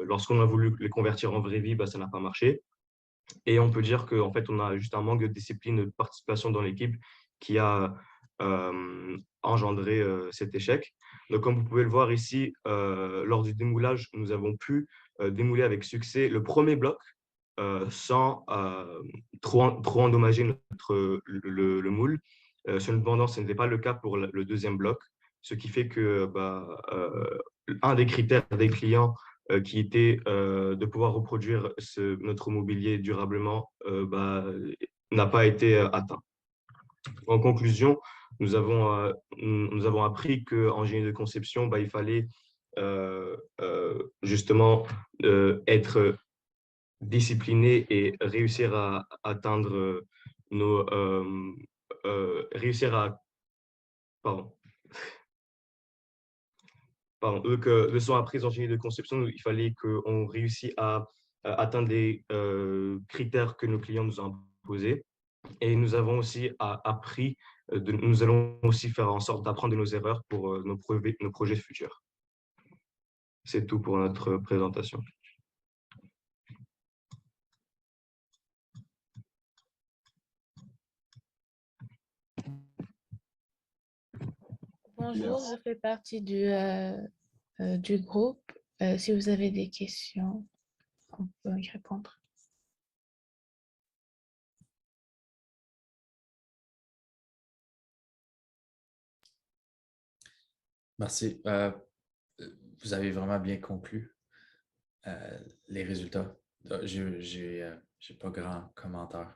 Speaker 15: lorsqu'on a voulu les convertir en vraie vie, ça n'a pas marché. Et on peut dire qu'en fait, on a juste un manque de discipline et de participation dans l'équipe qui a engendré cet échec. Donc, comme vous pouvez le voir ici, lors du démoulage, nous avons pu démouler avec succès le premier bloc sans trop endommager le moule. Cependant, ce n'était pas le cas pour le deuxième bloc, ce qui fait que un des critères des clients qui était de pouvoir reproduire notre mobilier durablement n'a pas été atteint. En conclusion, nous avons appris qu'en génie de conception, il fallait justement être discipliné et réussir à atteindre pardon. Donc, leçon apprise en génie de conception, il fallait qu'on réussisse à atteindre les critères que nos clients nous ont imposés. Et nous avons aussi appris, nous allons aussi faire en sorte d'apprendre de nos erreurs pour nos projets futurs. C'est tout pour notre présentation.
Speaker 11: Bonjour, je fais partie du groupe. Si vous avez des questions, on peut y répondre.
Speaker 8: Merci. Vous avez vraiment bien conclu les résultats. J'ai j'ai pas grand commentaire.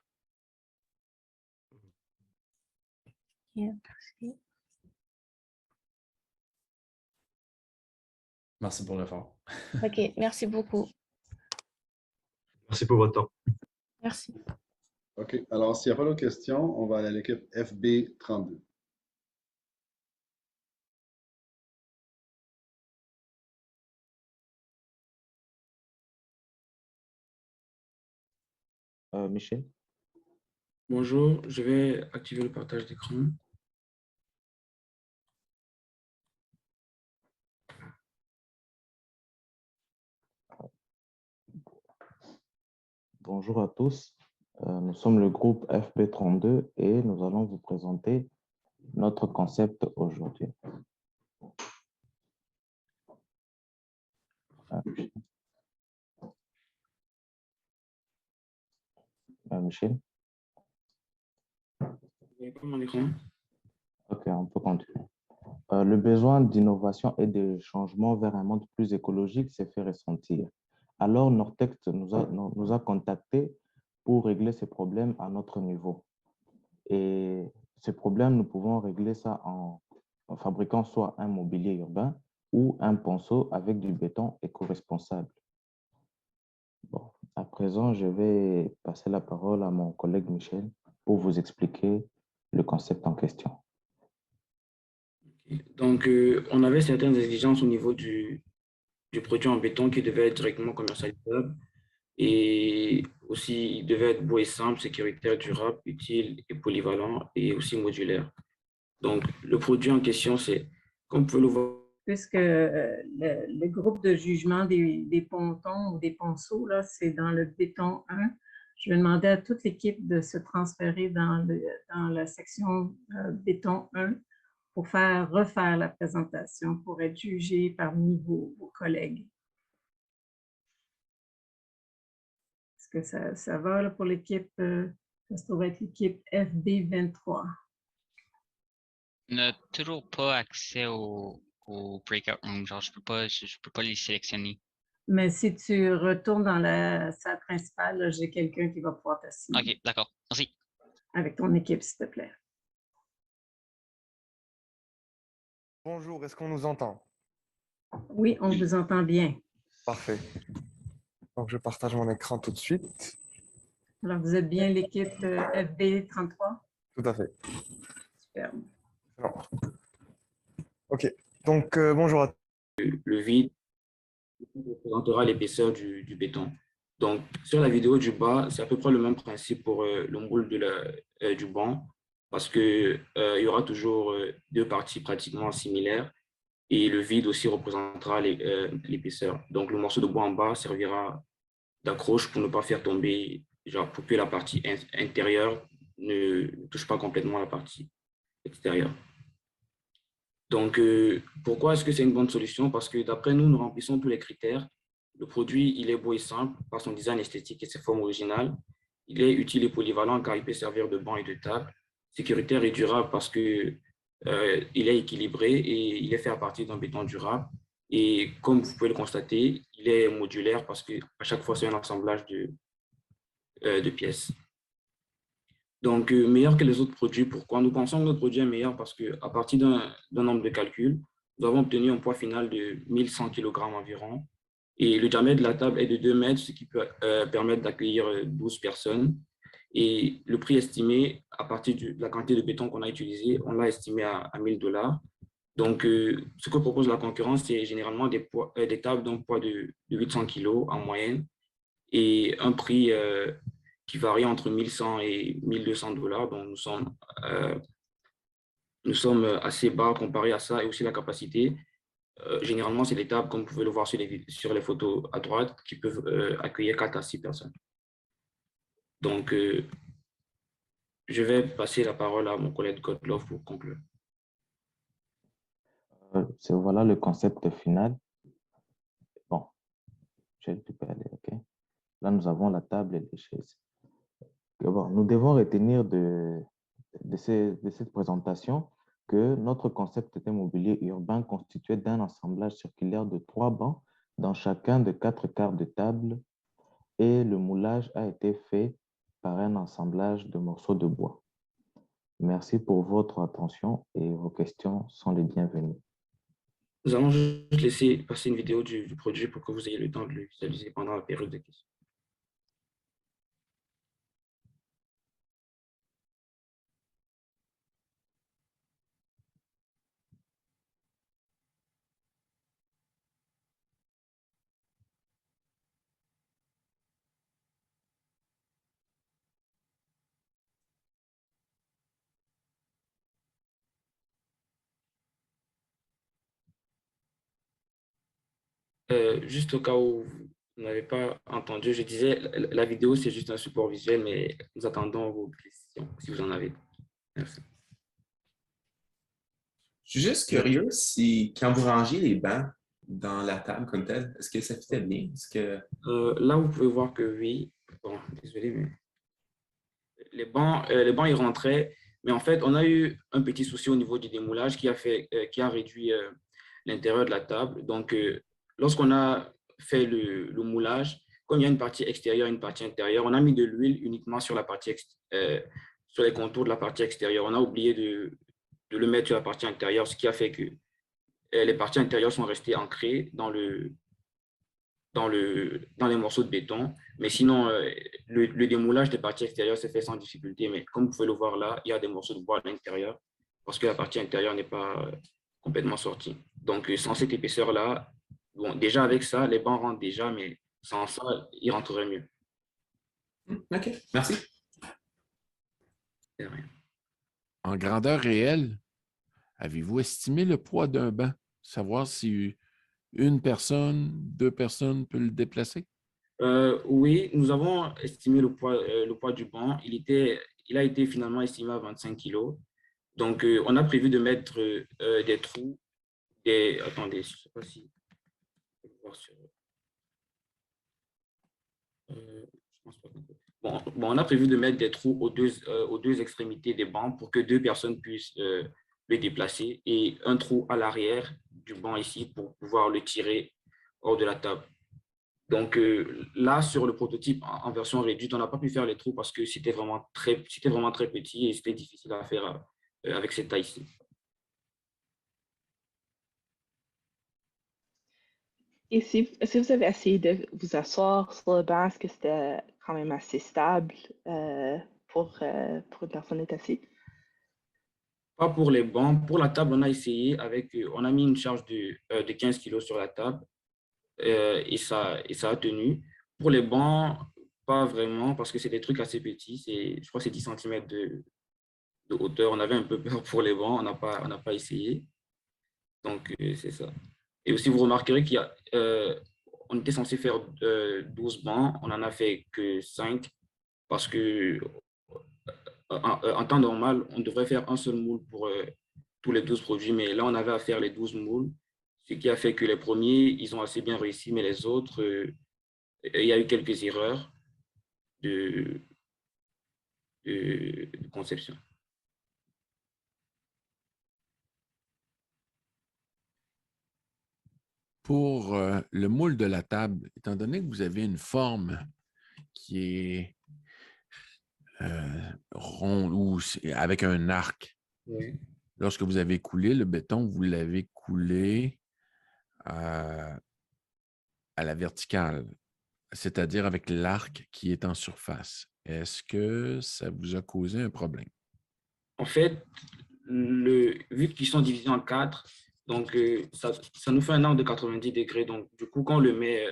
Speaker 11: Bien, merci.
Speaker 8: Merci pour l'effort.
Speaker 11: OK, merci beaucoup.
Speaker 15: Merci pour votre temps.
Speaker 11: Merci.
Speaker 2: OK. Alors, s'il n'y a pas d'autres questions, on va aller à l'équipe FB32.
Speaker 16: Michel?
Speaker 17: Bonjour, je vais activer le partage d'écran.
Speaker 16: Bonjour à tous. Nous sommes le groupe FB32 et nous allons vous présenter notre concept aujourd'hui. Michel?
Speaker 17: Vous voyez pas mon écran?
Speaker 16: OK, on peut continuer. Le besoin d'innovation et de changement vers un monde plus écologique s'est fait ressentir. Alors, Nortex nous a contactés pour régler ces problèmes à notre niveau. Et ces problèmes, nous pouvons régler ça en fabriquant soit un mobilier urbain ou un ponceau avec du béton éco-responsable. Bon, à présent, je vais passer la parole à mon collègue Michel pour vous expliquer le concept en question.
Speaker 17: Donc, on avait certaines exigences au niveau du produit en béton qui devait être directement commercialisable et aussi il devait être beau et simple, sécuritaire, durable, utile et polyvalent et aussi modulaire. Donc, le produit en question, c'est, comme vous pouvez le voir,
Speaker 18: Puisque le groupe de jugement des pontons ou des ponceaux, là, c'est dans le béton 1. Je vais demander à toute l'équipe de se transférer dans la section béton 1 pour refaire la présentation, pour être jugé parmi vos collègues. Est-ce que ça va là, pour l'équipe, ça se trouve être l'équipe FB23?
Speaker 19: On n'a toujours pas accès au breakout room, genre je peux pas les sélectionner.
Speaker 18: Mais si tu retournes dans la salle principale, là, j'ai quelqu'un qui va pouvoir t'assigner.
Speaker 19: OK, d'accord. Merci.
Speaker 18: Avec ton équipe, s'il te plaît.
Speaker 20: Bonjour, est-ce qu'on nous entend?
Speaker 18: Oui, on vous entend bien.
Speaker 20: Parfait. Donc, je partage mon écran tout de suite.
Speaker 18: Alors, vous êtes bien l'équipe FB33?
Speaker 20: Tout à fait.
Speaker 18: Superbe.
Speaker 20: Bon. OK. Donc, bonjour à
Speaker 17: le vide représentera l'épaisseur du béton. Donc, sur la vidéo du bas, c'est à peu près le même principe pour le moule du banc, parce qu'il y aura toujours deux parties pratiquement similaires et le vide aussi représentera l'épaisseur. Donc, le morceau de bois en bas servira d'accroche pour ne pas faire tomber, genre pour que la partie intérieure ne touche pas complètement la partie extérieure. Donc, pourquoi est-ce que c'est une bonne solution? Parce que d'après nous, nous remplissons tous les critères. Le produit, il est beau et simple par son design esthétique et ses formes originales. Il est utile et polyvalent car il peut servir de banc et de table. Sécuritaire et durable parce qu'il est équilibré et il est fait à partir d'un béton durable. Et comme vous pouvez le constater, il est modulaire parce qu'à chaque fois, c'est un assemblage de pièces. Donc, meilleur que les autres produits. Pourquoi? Nous pensons que notre produit est meilleur parce qu'à partir d'un nombre de calculs, nous avons obtenu un poids final de 1100 kg environ. Et le diamètre de la table est de 2 mètres, ce qui peut permettre d'accueillir 12 personnes. Et le prix estimé, à partir de la quantité de béton qu'on a utilisé, on l'a estimé à $1000. Donc, ce que propose la concurrence, c'est généralement des tables d'un poids de 800 kg en moyenne et un prix qui varie entre 1100 et $1200. Donc, nous sommes assez bas comparé à ça et aussi la capacité. Généralement, c'est des tables, comme vous pouvez le voir sur les photos à droite, qui peuvent accueillir 4 à 6 personnes. Donc, je vais passer la parole à mon collègue Godlove pour conclure.
Speaker 16: Voilà le concept final. Bon, je peux aller, OK? Là, nous avons la table et les chaises. Bon, nous devons retenir de cette présentation que notre concept est un mobilier urbain constitué d'un assemblage circulaire de 3 bancs dans chacun de 4 quarts de table et le moulage a été fait par un assemblage de morceaux de bois. Merci pour votre attention et vos questions sont les bienvenues.
Speaker 17: Nous allons juste laisser passer une vidéo du produit pour que vous ayez le temps de le visualiser pendant la période de questions. Juste au cas où vous n'avez pas entendu, je disais, la vidéo, c'est juste un support visuel, mais nous attendons vos questions, si vous en avez. Merci.
Speaker 21: Je suis juste curieux si, quand vous rangez les bancs dans la table comme telle, est-ce que ça fitait bien?
Speaker 17: Là, vous pouvez voir que oui. Bon, désolé, mais les bancs, ils rentraient, mais en fait, on a eu un petit souci au niveau du démoulage qui a réduit l'intérieur de la table. Donc, lorsqu'on a fait le moulage, comme il y a une partie extérieure et une partie intérieure, on a mis de l'huile uniquement sur la partie sur les contours de la partie extérieure. On a oublié de le mettre sur la partie intérieure, ce qui a fait que les parties intérieures sont restées ancrées dans les morceaux de béton. Mais sinon, le démoulage des parties extérieures s'est fait sans difficulté. Mais comme vous pouvez le voir là, il y a des morceaux de bois à l'intérieur parce que la partie intérieure n'est pas complètement sortie. Donc, sans cette épaisseur-là, bon, déjà avec ça, les bancs rentrent déjà, mais sans ça, ils rentreraient mieux.
Speaker 21: OK, merci.
Speaker 17: C'est rien.
Speaker 4: En grandeur réelle, avez-vous estimé le poids d'un banc? Savoir si une personne, 2 personnes peuvent le déplacer?
Speaker 17: Oui, nous avons estimé le poids du banc. Il a été finalement estimé à 25 kg. Donc, on a prévu de mettre des trous. Attendez, je ne sais pas si... Je vais voir sur... je pense pas qu'on peut. Bon, on a prévu de mettre des trous aux deux extrémités des bancs pour que 2 personnes puissent le déplacer et un trou à l'arrière du banc ici pour pouvoir le tirer hors de la table. Donc là, sur le prototype en version réduite, on n'a pas pu faire les trous parce que c'était vraiment très petit et c'était difficile à faire avec cette taille-ci.
Speaker 3: Et si vous avez essayé de vous asseoir sur le banc, est-ce que c'était quand même assez stable pour une personne être assise?
Speaker 17: Pas pour les bancs. Pour la table, on a essayé on a mis une charge de 15 kg sur la table et ça a tenu. Pour les bancs, pas vraiment parce que c'est des trucs assez petits. Je crois que c'est 10 cm de hauteur. On avait un peu peur pour les bancs. On n'a pas essayé. Donc, c'est ça. Et aussi, vous remarquerez on était censé faire 12 bancs. On n'en a fait que 5 parce que en temps normal, on devrait faire un seul moule pour tous les 12 produits. Mais là, on avait à faire les 12 moules. Ce qui a fait que les premiers, ils ont assez bien réussi. Mais les autres, il y a eu quelques erreurs de conception.
Speaker 4: Pour le moule de la table, étant donné que vous avez une forme qui est ronde ou avec un arc,
Speaker 17: oui.
Speaker 4: Lorsque vous avez coulé le béton, vous l'avez coulé à la verticale, c'est-à-dire avec l'arc qui est en surface. Est-ce que ça vous a causé un problème?
Speaker 17: En fait, vu qu'ils sont divisés en 4, donc ça nous fait un angle de 90 degrés. Donc, du coup, quand on le met,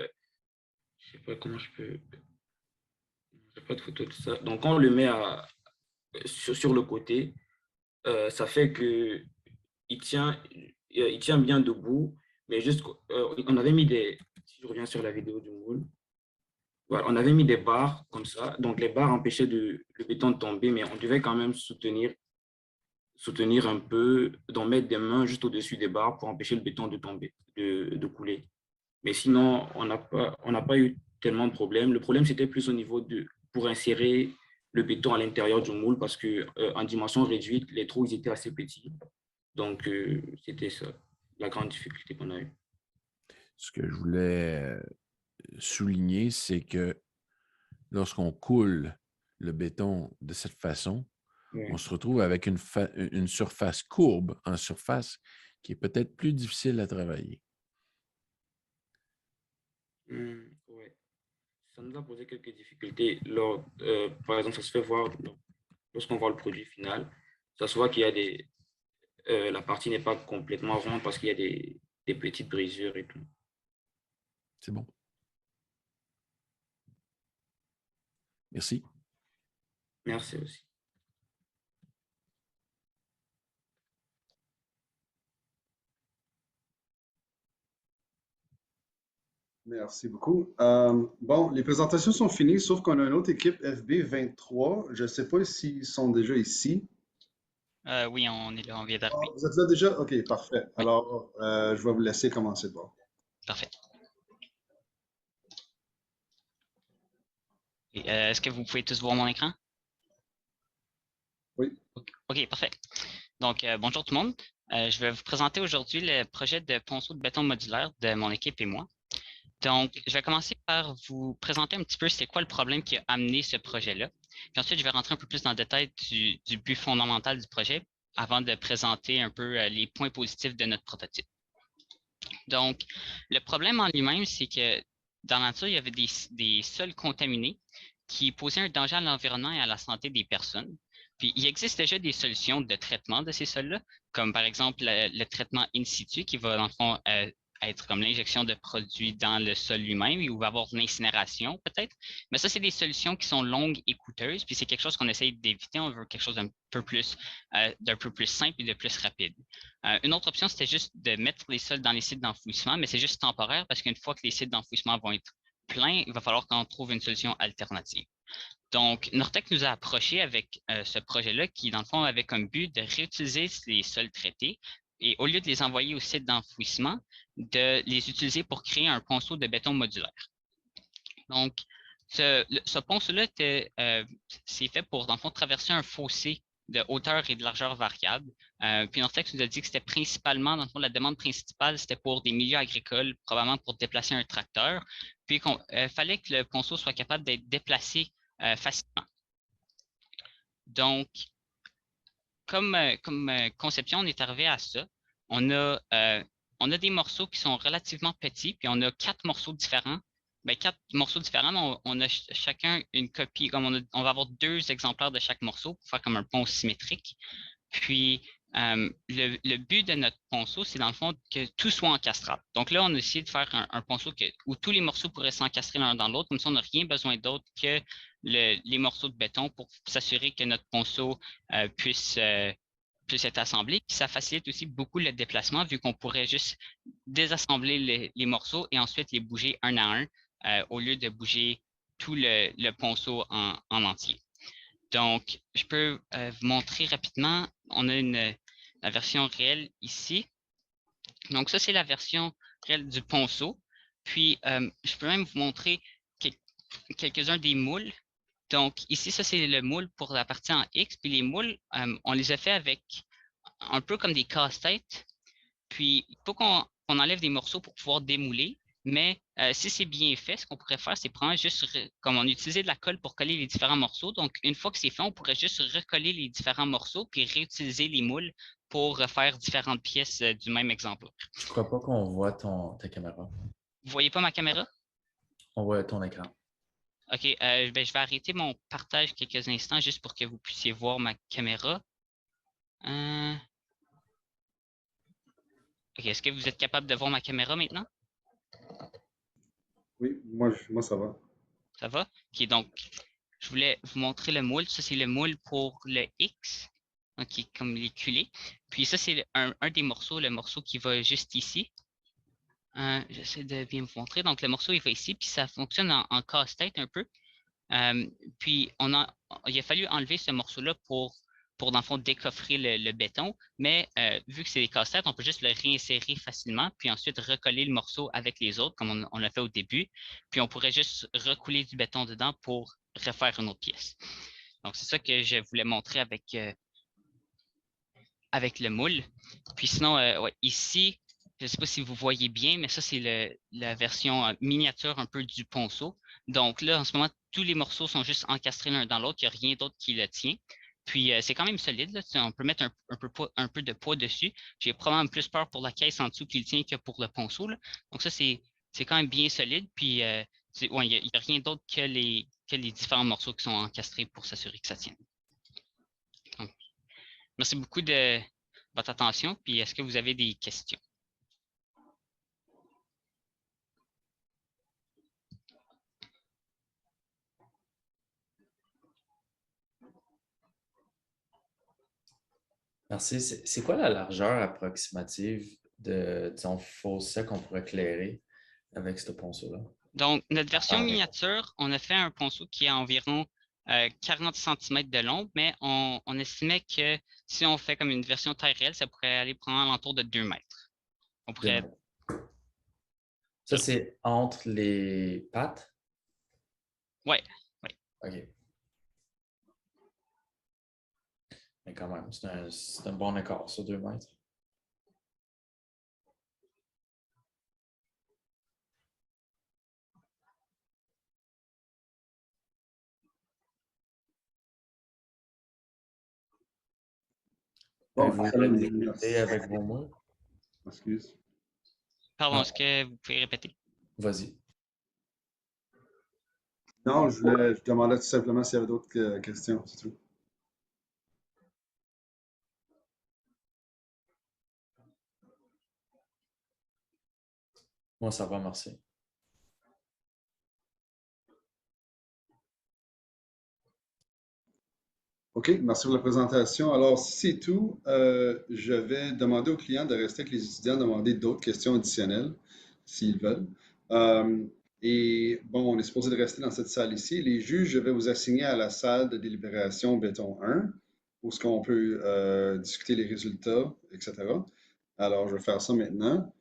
Speaker 17: je ne sais pas comment je peux... Je n'ai pas de photo de ça. Donc, quand on le met sur le côté, ça fait qu'il tient bien debout, mais juste, on avait mis si je reviens sur la vidéo du moule, voilà, on avait mis des barres comme ça. Donc, les barres empêchaient le béton de tomber, mais on devait quand même soutenir un peu, d'en mettre des mains juste au-dessus des barres pour empêcher le béton de tomber, de couler. Mais sinon, on n'a pas eu tellement de problèmes. Le problème, c'était plus au niveau pour insérer le béton à l'intérieur du moule parce qu'en dimension réduite, les trous ils étaient assez petits. Donc, c'était ça, la grande difficulté qu'on a eue.
Speaker 4: Ce que je voulais souligner, c'est que lorsqu'on coule le béton de cette façon, on se retrouve avec une surface courbe en surface qui est peut-être plus difficile à travailler.
Speaker 17: Ouais. Ça nous a posé quelques difficultés. Par exemple, ça se fait voir lorsqu'on voit le produit final. Ça se voit qu'il y a la partie n'est pas complètement ronde parce qu'il y a des petites brisures et tout.
Speaker 4: C'est bon. Merci.
Speaker 17: Merci aussi.
Speaker 2: Merci beaucoup. Bon, les présentations sont finies, sauf qu'on a une autre équipe FB23. Je ne sais pas s'ils sont déjà ici.
Speaker 19: Oui, on est là, on vient d'arriver.
Speaker 2: Vous êtes là déjà? OK, parfait.
Speaker 19: Oui.
Speaker 2: Alors, je vais vous laisser commencer de bord.
Speaker 19: Parfait. Est-ce que vous pouvez tous voir mon écran?
Speaker 2: Oui.
Speaker 19: OK, parfait. Donc, bonjour tout le monde. Je vais vous présenter aujourd'hui le projet de ponceau de béton modulaire de mon équipe et moi. Donc, je vais commencer par vous présenter un petit peu c'est quoi le problème qui a amené ce projet-là. Puis ensuite, je vais rentrer un peu plus dans le détail du but fondamental du projet avant de présenter un peu les points positifs de notre prototype. Donc, le problème en lui-même, c'est que dans la nature, il y avait des sols contaminés qui posaient un danger à l'environnement et à la santé des personnes. Puis, il existe déjà des solutions de traitement de ces sols-là, comme par exemple le traitement in situ qui va, dans le fond, être comme l'injection de produits dans le sol lui-même ou va avoir l'incinération peut-être. Mais ça, c'est des solutions qui sont longues et coûteuses, puis c'est quelque chose qu'on essaye d'éviter. On veut quelque chose d'un peu plus simple et de plus rapide. Une autre option, c'était juste de mettre les sols dans les sites d'enfouissement, mais c'est juste temporaire parce qu'une fois que les sites d'enfouissement vont être pleins, il va falloir qu'on trouve une solution alternative. Donc, Nortec nous a approchés avec ce projet-là qui, dans le fond, avait comme but de réutiliser les sols traités et au lieu de les envoyer au site d'enfouissement, de les utiliser pour créer un ponceau de béton modulaire. Donc, ce ponceau-là c'est fait pour, dans le fond, traverser un fossé de hauteur et de largeur variable. Puis Nortec nous a dit que c'était principalement, dans le fond, la demande principale, c'était pour des milieux agricoles, probablement pour déplacer un tracteur, puis qu'il fallait que le ponceau soit capable d'être déplacé facilement. Donc, comme conception, on est arrivé à ça. On a des morceaux qui sont relativement petits, puis on a 4 morceaux différents. Bien, 4 morceaux différents, mais on a chacun une copie, comme on va avoir 2 exemplaires de chaque morceau pour faire comme un pont symétrique. Puis, le but de notre ponceau, c'est dans le fond que tout soit encastrable. Donc là, on a essayé de faire un ponceau où tous les morceaux pourraient s'encastrer l'un dans l'autre. Comme ça, on n'a rien besoin d'autre que les morceaux de béton pour s'assurer que notre ponceau puisse être assemblé. Puis ça facilite aussi beaucoup le déplacement vu qu'on pourrait juste désassembler les morceaux et ensuite les bouger un à un au lieu de bouger tout le ponceau en entier. Donc, je peux vous montrer rapidement. On a la version réelle ici. Donc, ça, c'est la version réelle du ponceau. Puis, je peux même vous montrer quelques-uns des moules. Donc, ici, ça, c'est le moule pour la partie en X. Puis, les moules, on les a fait avec un peu comme des casse-têtes. Puis, il faut qu'on enlève des morceaux pour pouvoir démouler. Mais si c'est bien fait, ce qu'on pourrait faire, c'est prendre juste, comme on utilisait de la colle pour coller les différents morceaux. Donc, une fois que c'est fait, on pourrait juste recoller les différents morceaux puis réutiliser les moules pour faire différentes pièces du même exemplaire.
Speaker 8: Je crois pas qu'on voit ta caméra.
Speaker 19: Vous voyez pas ma caméra?
Speaker 8: On voit ton écran.
Speaker 19: OK, ben, je vais arrêter mon partage quelques instants juste pour que vous puissiez voir ma caméra. OK, est-ce que vous êtes capable de voir ma caméra maintenant?
Speaker 2: Oui, moi ça va.
Speaker 19: Ça va? OK, donc, je voulais vous montrer le moule. Ça, c'est le moule pour le X, donc, comme les culés. Puis ça, c'est un des morceaux, le morceau qui va juste ici. J'essaie de bien vous montrer. Donc, le morceau, il va ici, puis ça fonctionne en casse-tête un peu. Puis, il a fallu enlever ce morceau-là pour dans le fond, décoffrer le béton. Mais vu que c'est des casse-têtes, on peut juste le réinsérer facilement, puis ensuite recoller le morceau avec les autres, comme on l'a fait au début. Puis, on pourrait juste recouler du béton dedans pour refaire une autre pièce. Donc, c'est ça que je voulais montrer avec le moule. Puis sinon, ouais, ici, je ne sais pas si vous voyez bien, mais ça, c'est la version miniature un peu du ponceau. Donc là, en ce moment, tous les morceaux sont juste encastrés l'un dans l'autre. Il n'y a rien d'autre qui le tient. Puis c'est quand même solide. Là. On peut mettre un peu de poids dessus. J'ai probablement plus peur pour la caisse en dessous qui le tient que pour le ponceau. Là. Donc ça, c'est quand même bien solide. Puis ouais, il n'y a rien d'autre que les différents morceaux qui sont encastrés pour s'assurer que ça tienne. Donc, merci beaucoup de votre attention. Puis est-ce que vous avez des questions?
Speaker 8: Merci. C'est quoi la largeur approximative de, disons, fossé qu'on pourrait éclairer avec ce ponceau-là?
Speaker 19: Donc, notre version miniature, on a fait un ponceau qui est environ 40 cm de long, mais on estimait que si on fait comme une version taille réelle, ça pourrait aller prendre l'entour de 2 mètres. On pourrait...
Speaker 8: Ça, c'est entre les pattes?
Speaker 19: Oui.
Speaker 8: OK. Mais quand même, c'est un bon écart sur 2 mètres.
Speaker 2: Bon,
Speaker 8: vous avez des avec vos mots?
Speaker 2: Excuse.
Speaker 19: Pardon, est-ce que vous pouvez répéter?
Speaker 8: Vas-y.
Speaker 2: Non, je demandais tout simplement s'il y avait d'autres questions, c'est tout.
Speaker 8: Moi, ça va, merci.
Speaker 2: OK, merci pour la présentation. Alors, si c'est tout, je vais demander aux clients de rester avec les étudiants, demander d'autres questions additionnelles, s'ils veulent. Et bon, on est supposé de rester dans cette salle ici. Les juges, je vais vous assigner à la salle de délibération béton 1, où ce qu'on peut discuter les résultats, etc. Alors, je vais faire ça maintenant.